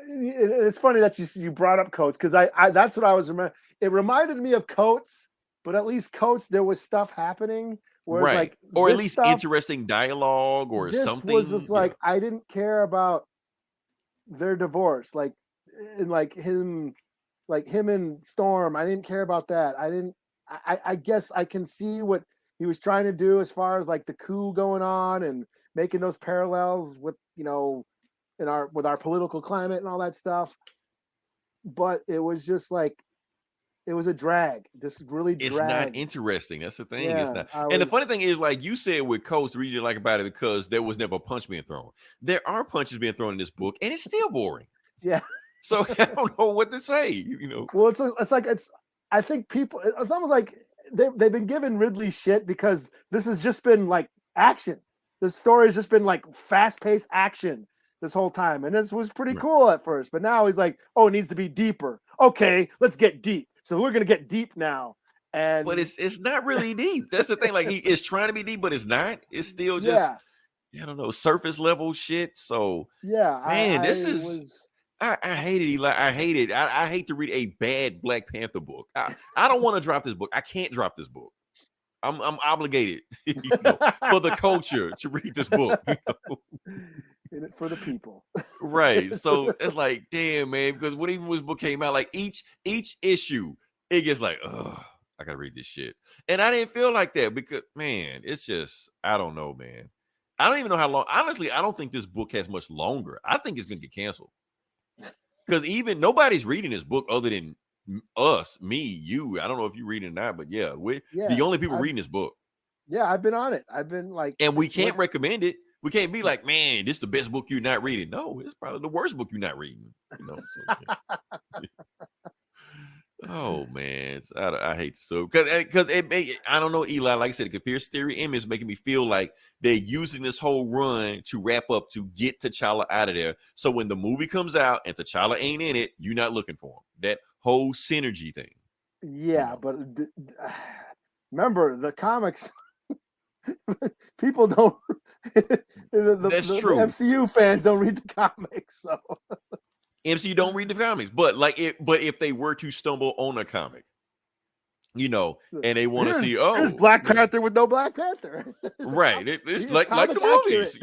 It's funny that you brought up Coates because I that's what I was remembering. It reminded me of Coates, but at least Coates there was stuff happening, right? Like, or at least interesting dialogue or something. Was just like I didn't care about their divorce, like him and Storm. I didn't care about that. I guess I can see what he was trying to do as far as like the coup going on and making those parallels with with our political climate and all that stuff. But it was just like it was a drag. This really dragged. It's not interesting. That's the thing. It's not. And the funny thing is, like you said with Coates, the reason you like about it because there was never a punch being thrown. There are punches being thrown in this book, and it's still boring. Yeah. So I don't know what to say. Well, I think people. It's almost like they've been giving Ridley shit because this has just been like action. This story has just been like fast-paced action this whole time, and this was pretty cool at first. But now he's like, "Oh, it needs to be deeper." Okay, let's get deep. So we're gonna get deep now. But it's not really deep. That's the thing. Like he is trying to be deep, but it's not. It's still just I don't know, surface level shit. So man, I hate it, Eli. I hate it. I hate to read a bad Black Panther book. I don't want to drop this book. I can't drop this book. I'm obligated for the culture to read this book. In it for the people. Right. So it's like, damn, man, because when even this book came out, like each issue, it gets like, oh, I gotta read this shit. And I didn't feel like that because, man, it's just, I don't know, man. I don't even know how long. Honestly, I don't think this book has much longer. I think it's gonna get canceled. Because even nobody's reading this book other than us, me, you. I don't know if you read it or not, but we're the only people reading this book. Yeah, I've been on it. I've been like, and we can't recommend it. We can't be like, man, this is the best book you're not reading. No, it's probably the worst book you're not reading. Oh man, I hate so because I don't know, Eli. Like I said, the conspiracy theory image is making me feel like they're using this whole run to wrap up to get T'Challa out of there. So when the movie comes out and T'Challa ain't in it, you're not looking for him. That whole synergy thing. Yeah, but remember the comics. People don't. That's true. The MCU fans don't read the comics, so. MCU don't read the comics, but if they were to stumble on a comic, and they want to see, there's Black Panther with no Black Panther, right? It's like the movies,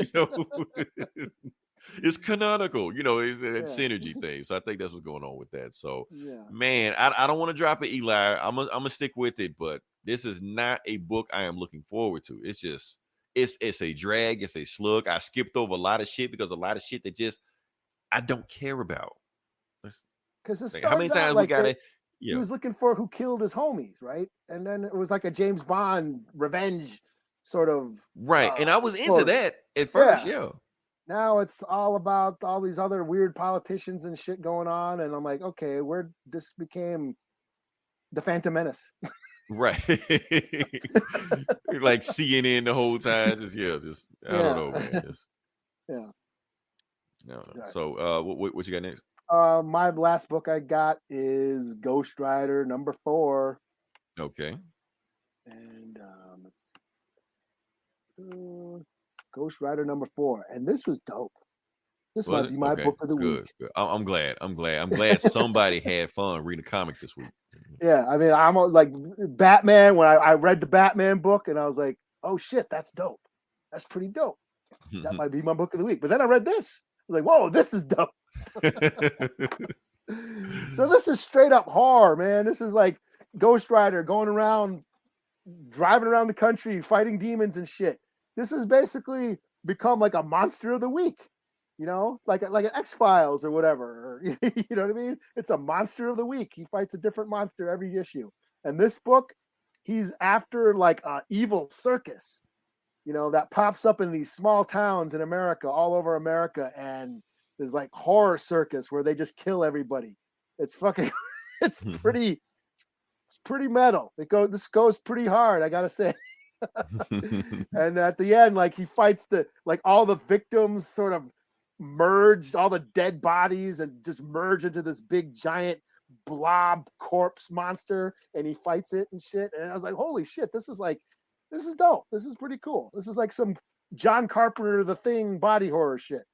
It's canonical, it's that synergy thing. So I think that's what's going on with that. So Yeah. man, I don't want to drop it, Eli. I'm gonna stick with it, but this is not a book I am looking forward to. It's just it's a drag, it's a slug. I skipped over a lot of shit because a lot of shit that just I don't care about. Because How many times we gotta he was looking for who killed his homies, right? And then it was like a James Bond revenge sort of right. And I was story. into that at first, yeah. Now it's all about all these other weird politicians and shit going on, and I'm like, okay, this became the Phantom Menace. Right. Like CNN the whole time. I don't know, man. No. So what you got next? My last book I got is Ghost Rider #4. Okay. And let's see. Ghost Rider #4. And this was dope. This might be my book of the week. Good. I'm glad somebody had fun reading a comic this week. Yeah, I mean, I'm like Batman. When I read the Batman book, and I was like, "Oh shit, that's dope. That's pretty dope. That might be my book of the week." But then I read this. I was like, "Whoa, this is dope." So this is straight up horror, man. This is like Ghost Rider going around, driving around the country, fighting demons and shit. This has basically become like a monster of the week. Like an X-Files or whatever. You know what I mean? It's a monster of the week. He fights a different monster every issue. And this book, he's after like an evil circus, that pops up in these small towns in America, all over America. And there's like horror circus where they just kill everybody. It's it's pretty metal. This goes pretty hard, I gotta say. And at the end, like he fights all the victims sort of merged, all the dead bodies, and just merge into this big giant blob corpse monster, and he fights it and shit. And I was like, holy shit, this is dope. This is pretty cool. This is like some John Carpenter The Thing body horror shit,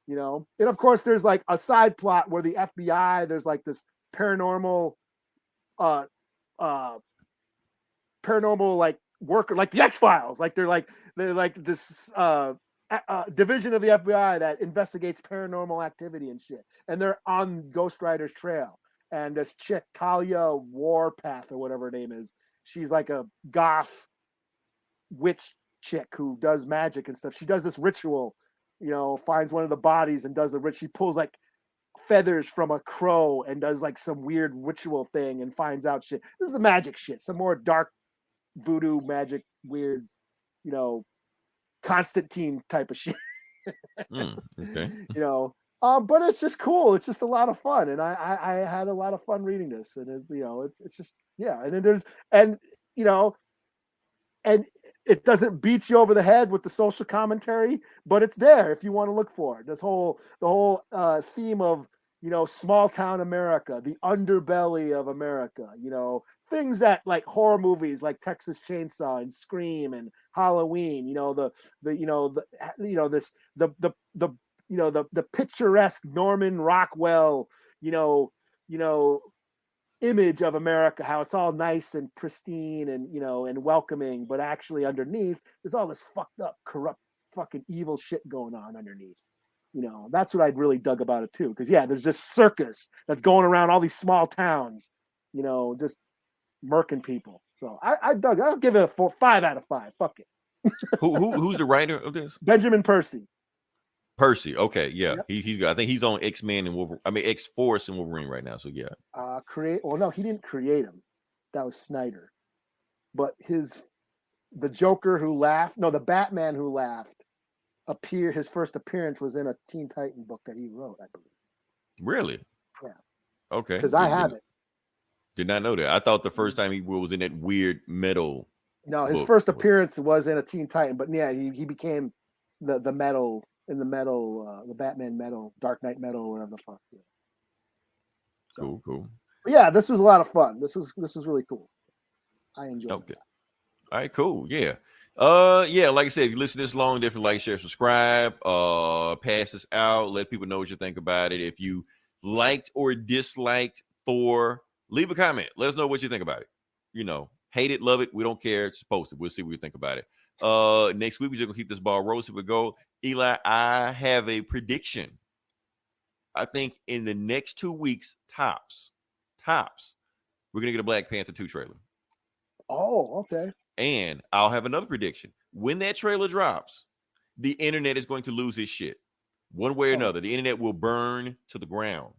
And of course there's like a side plot where the FBI, there's like this paranormal like worker, like the X-Files, like they're like this division of the FBI that investigates paranormal activity and shit, and they're on Ghost Rider's trail. And this chick, Talia Warpath or whatever her name is, she's like a goth witch chick who does magic and stuff. She does this ritual, finds one of the bodies and does the ritual. She pulls like feathers from a crow and does like some weird ritual thing and finds out shit. This is a magic shit, some more dark voodoo magic, weird, Constantine type of shit. Okay. But it's just cool. It's just a lot of fun, and I had a lot of fun reading this, and it's just and then there's and it doesn't beat you over the head with the social commentary, but it's there if you want to look for it. The whole theme of small town America, the underbelly of America, things that like horror movies like Texas Chainsaw and Scream and Halloween, the picturesque Norman Rockwell, image of America, how it's all nice and pristine and and welcoming, but actually underneath there's all this fucked up, corrupt, fucking evil shit going on underneath. That's what I'd really dug about it too. Because there's this circus that's going around all these small towns, just murking people. So I dug. I'll give it a 5 out of 5. Fuck it. Who's the writer of this? Benjamin Percy. Okay, yeah. Yep. He's I think he's on X-Men and Wolverine. I mean X-Force and Wolverine right now. So yeah. No, he didn't create him. That was Snyder. But the Joker who laughed, the Batman who laughed, his first appearance was in a Teen Titan book that he wrote, I believe. Really? Yeah. Okay. Because I have it. Did not know that. I thought the first time he was in that weird metal. No, his first appearance was in a Teen Titan, but he became the metal in the metal, the Batman metal, Dark Knight metal, or whatever the fuck. Yeah. So, cool. But yeah, this was a lot of fun. This was really cool. I enjoyed it. All right, cool. Yeah. Like I said, if you listen this long, definitely like, share, subscribe, pass this out, let people know what you think about it. If you liked or disliked Thor, leave a comment. Let us know what you think about it. Hate it, love it, we don't care. Just post it. We'll see what you think about it. Next week we're just gonna keep this ball rolling. So we go. Eli, I have a prediction. I think in the next 2 weeks, tops, we're gonna get a Black Panther 2 trailer. Oh, okay. And I'll have another prediction. When that trailer drops, the internet is going to lose its shit. One way or another, the internet will burn to the ground.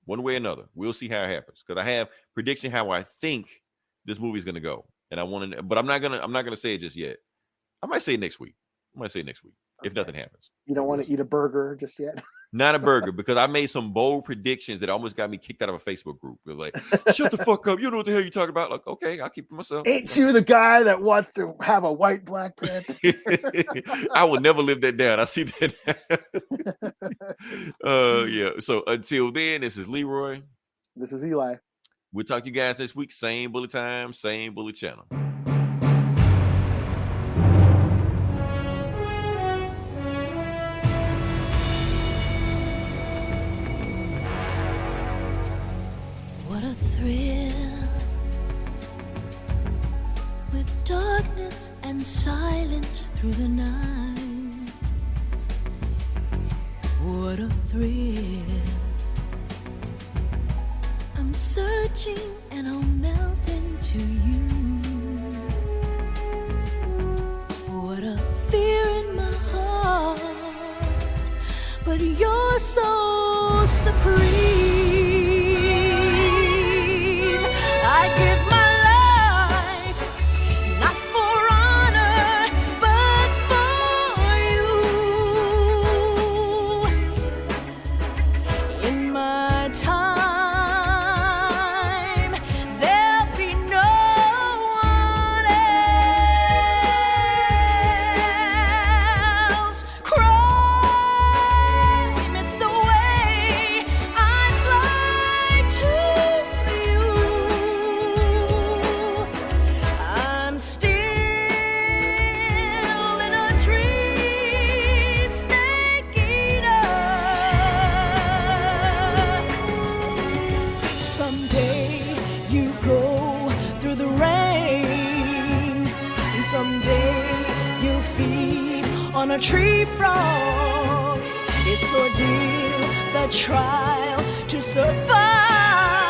One way or another. We'll see how it happens. Because I have prediction how I think this movie is going to go. And I want to, but I'm not gonna say it just yet. I might say it next week. If nothing happens. You don't want to eat a burger just yet? Not a burger, because I made some bold predictions that almost got me kicked out of a Facebook group. It was like, shut the fuck up. You know what the hell you're talking about? Like, okay, I'll keep it to myself. Ain't you the guy that wants to have a white Black Panther? I will never live that down. I see that. Yeah. So until then, this is Leroy. This is Eli. We'll talk to you guys this week. Same bullet time, same bullet channel. What a thrill, with darkness and silence through the night. What a thrill, I'm searching and I'll melt into you. What a fear in my heart, but you're so supreme. I give my life, not for honor, but for you. In my time, there'll be no one else. Crime, it's the way I fly to you. I'm still in a dream, snake eater. Someday you go through the rain, and someday you feed on a tree frog. It's ordeal, the trial to survive.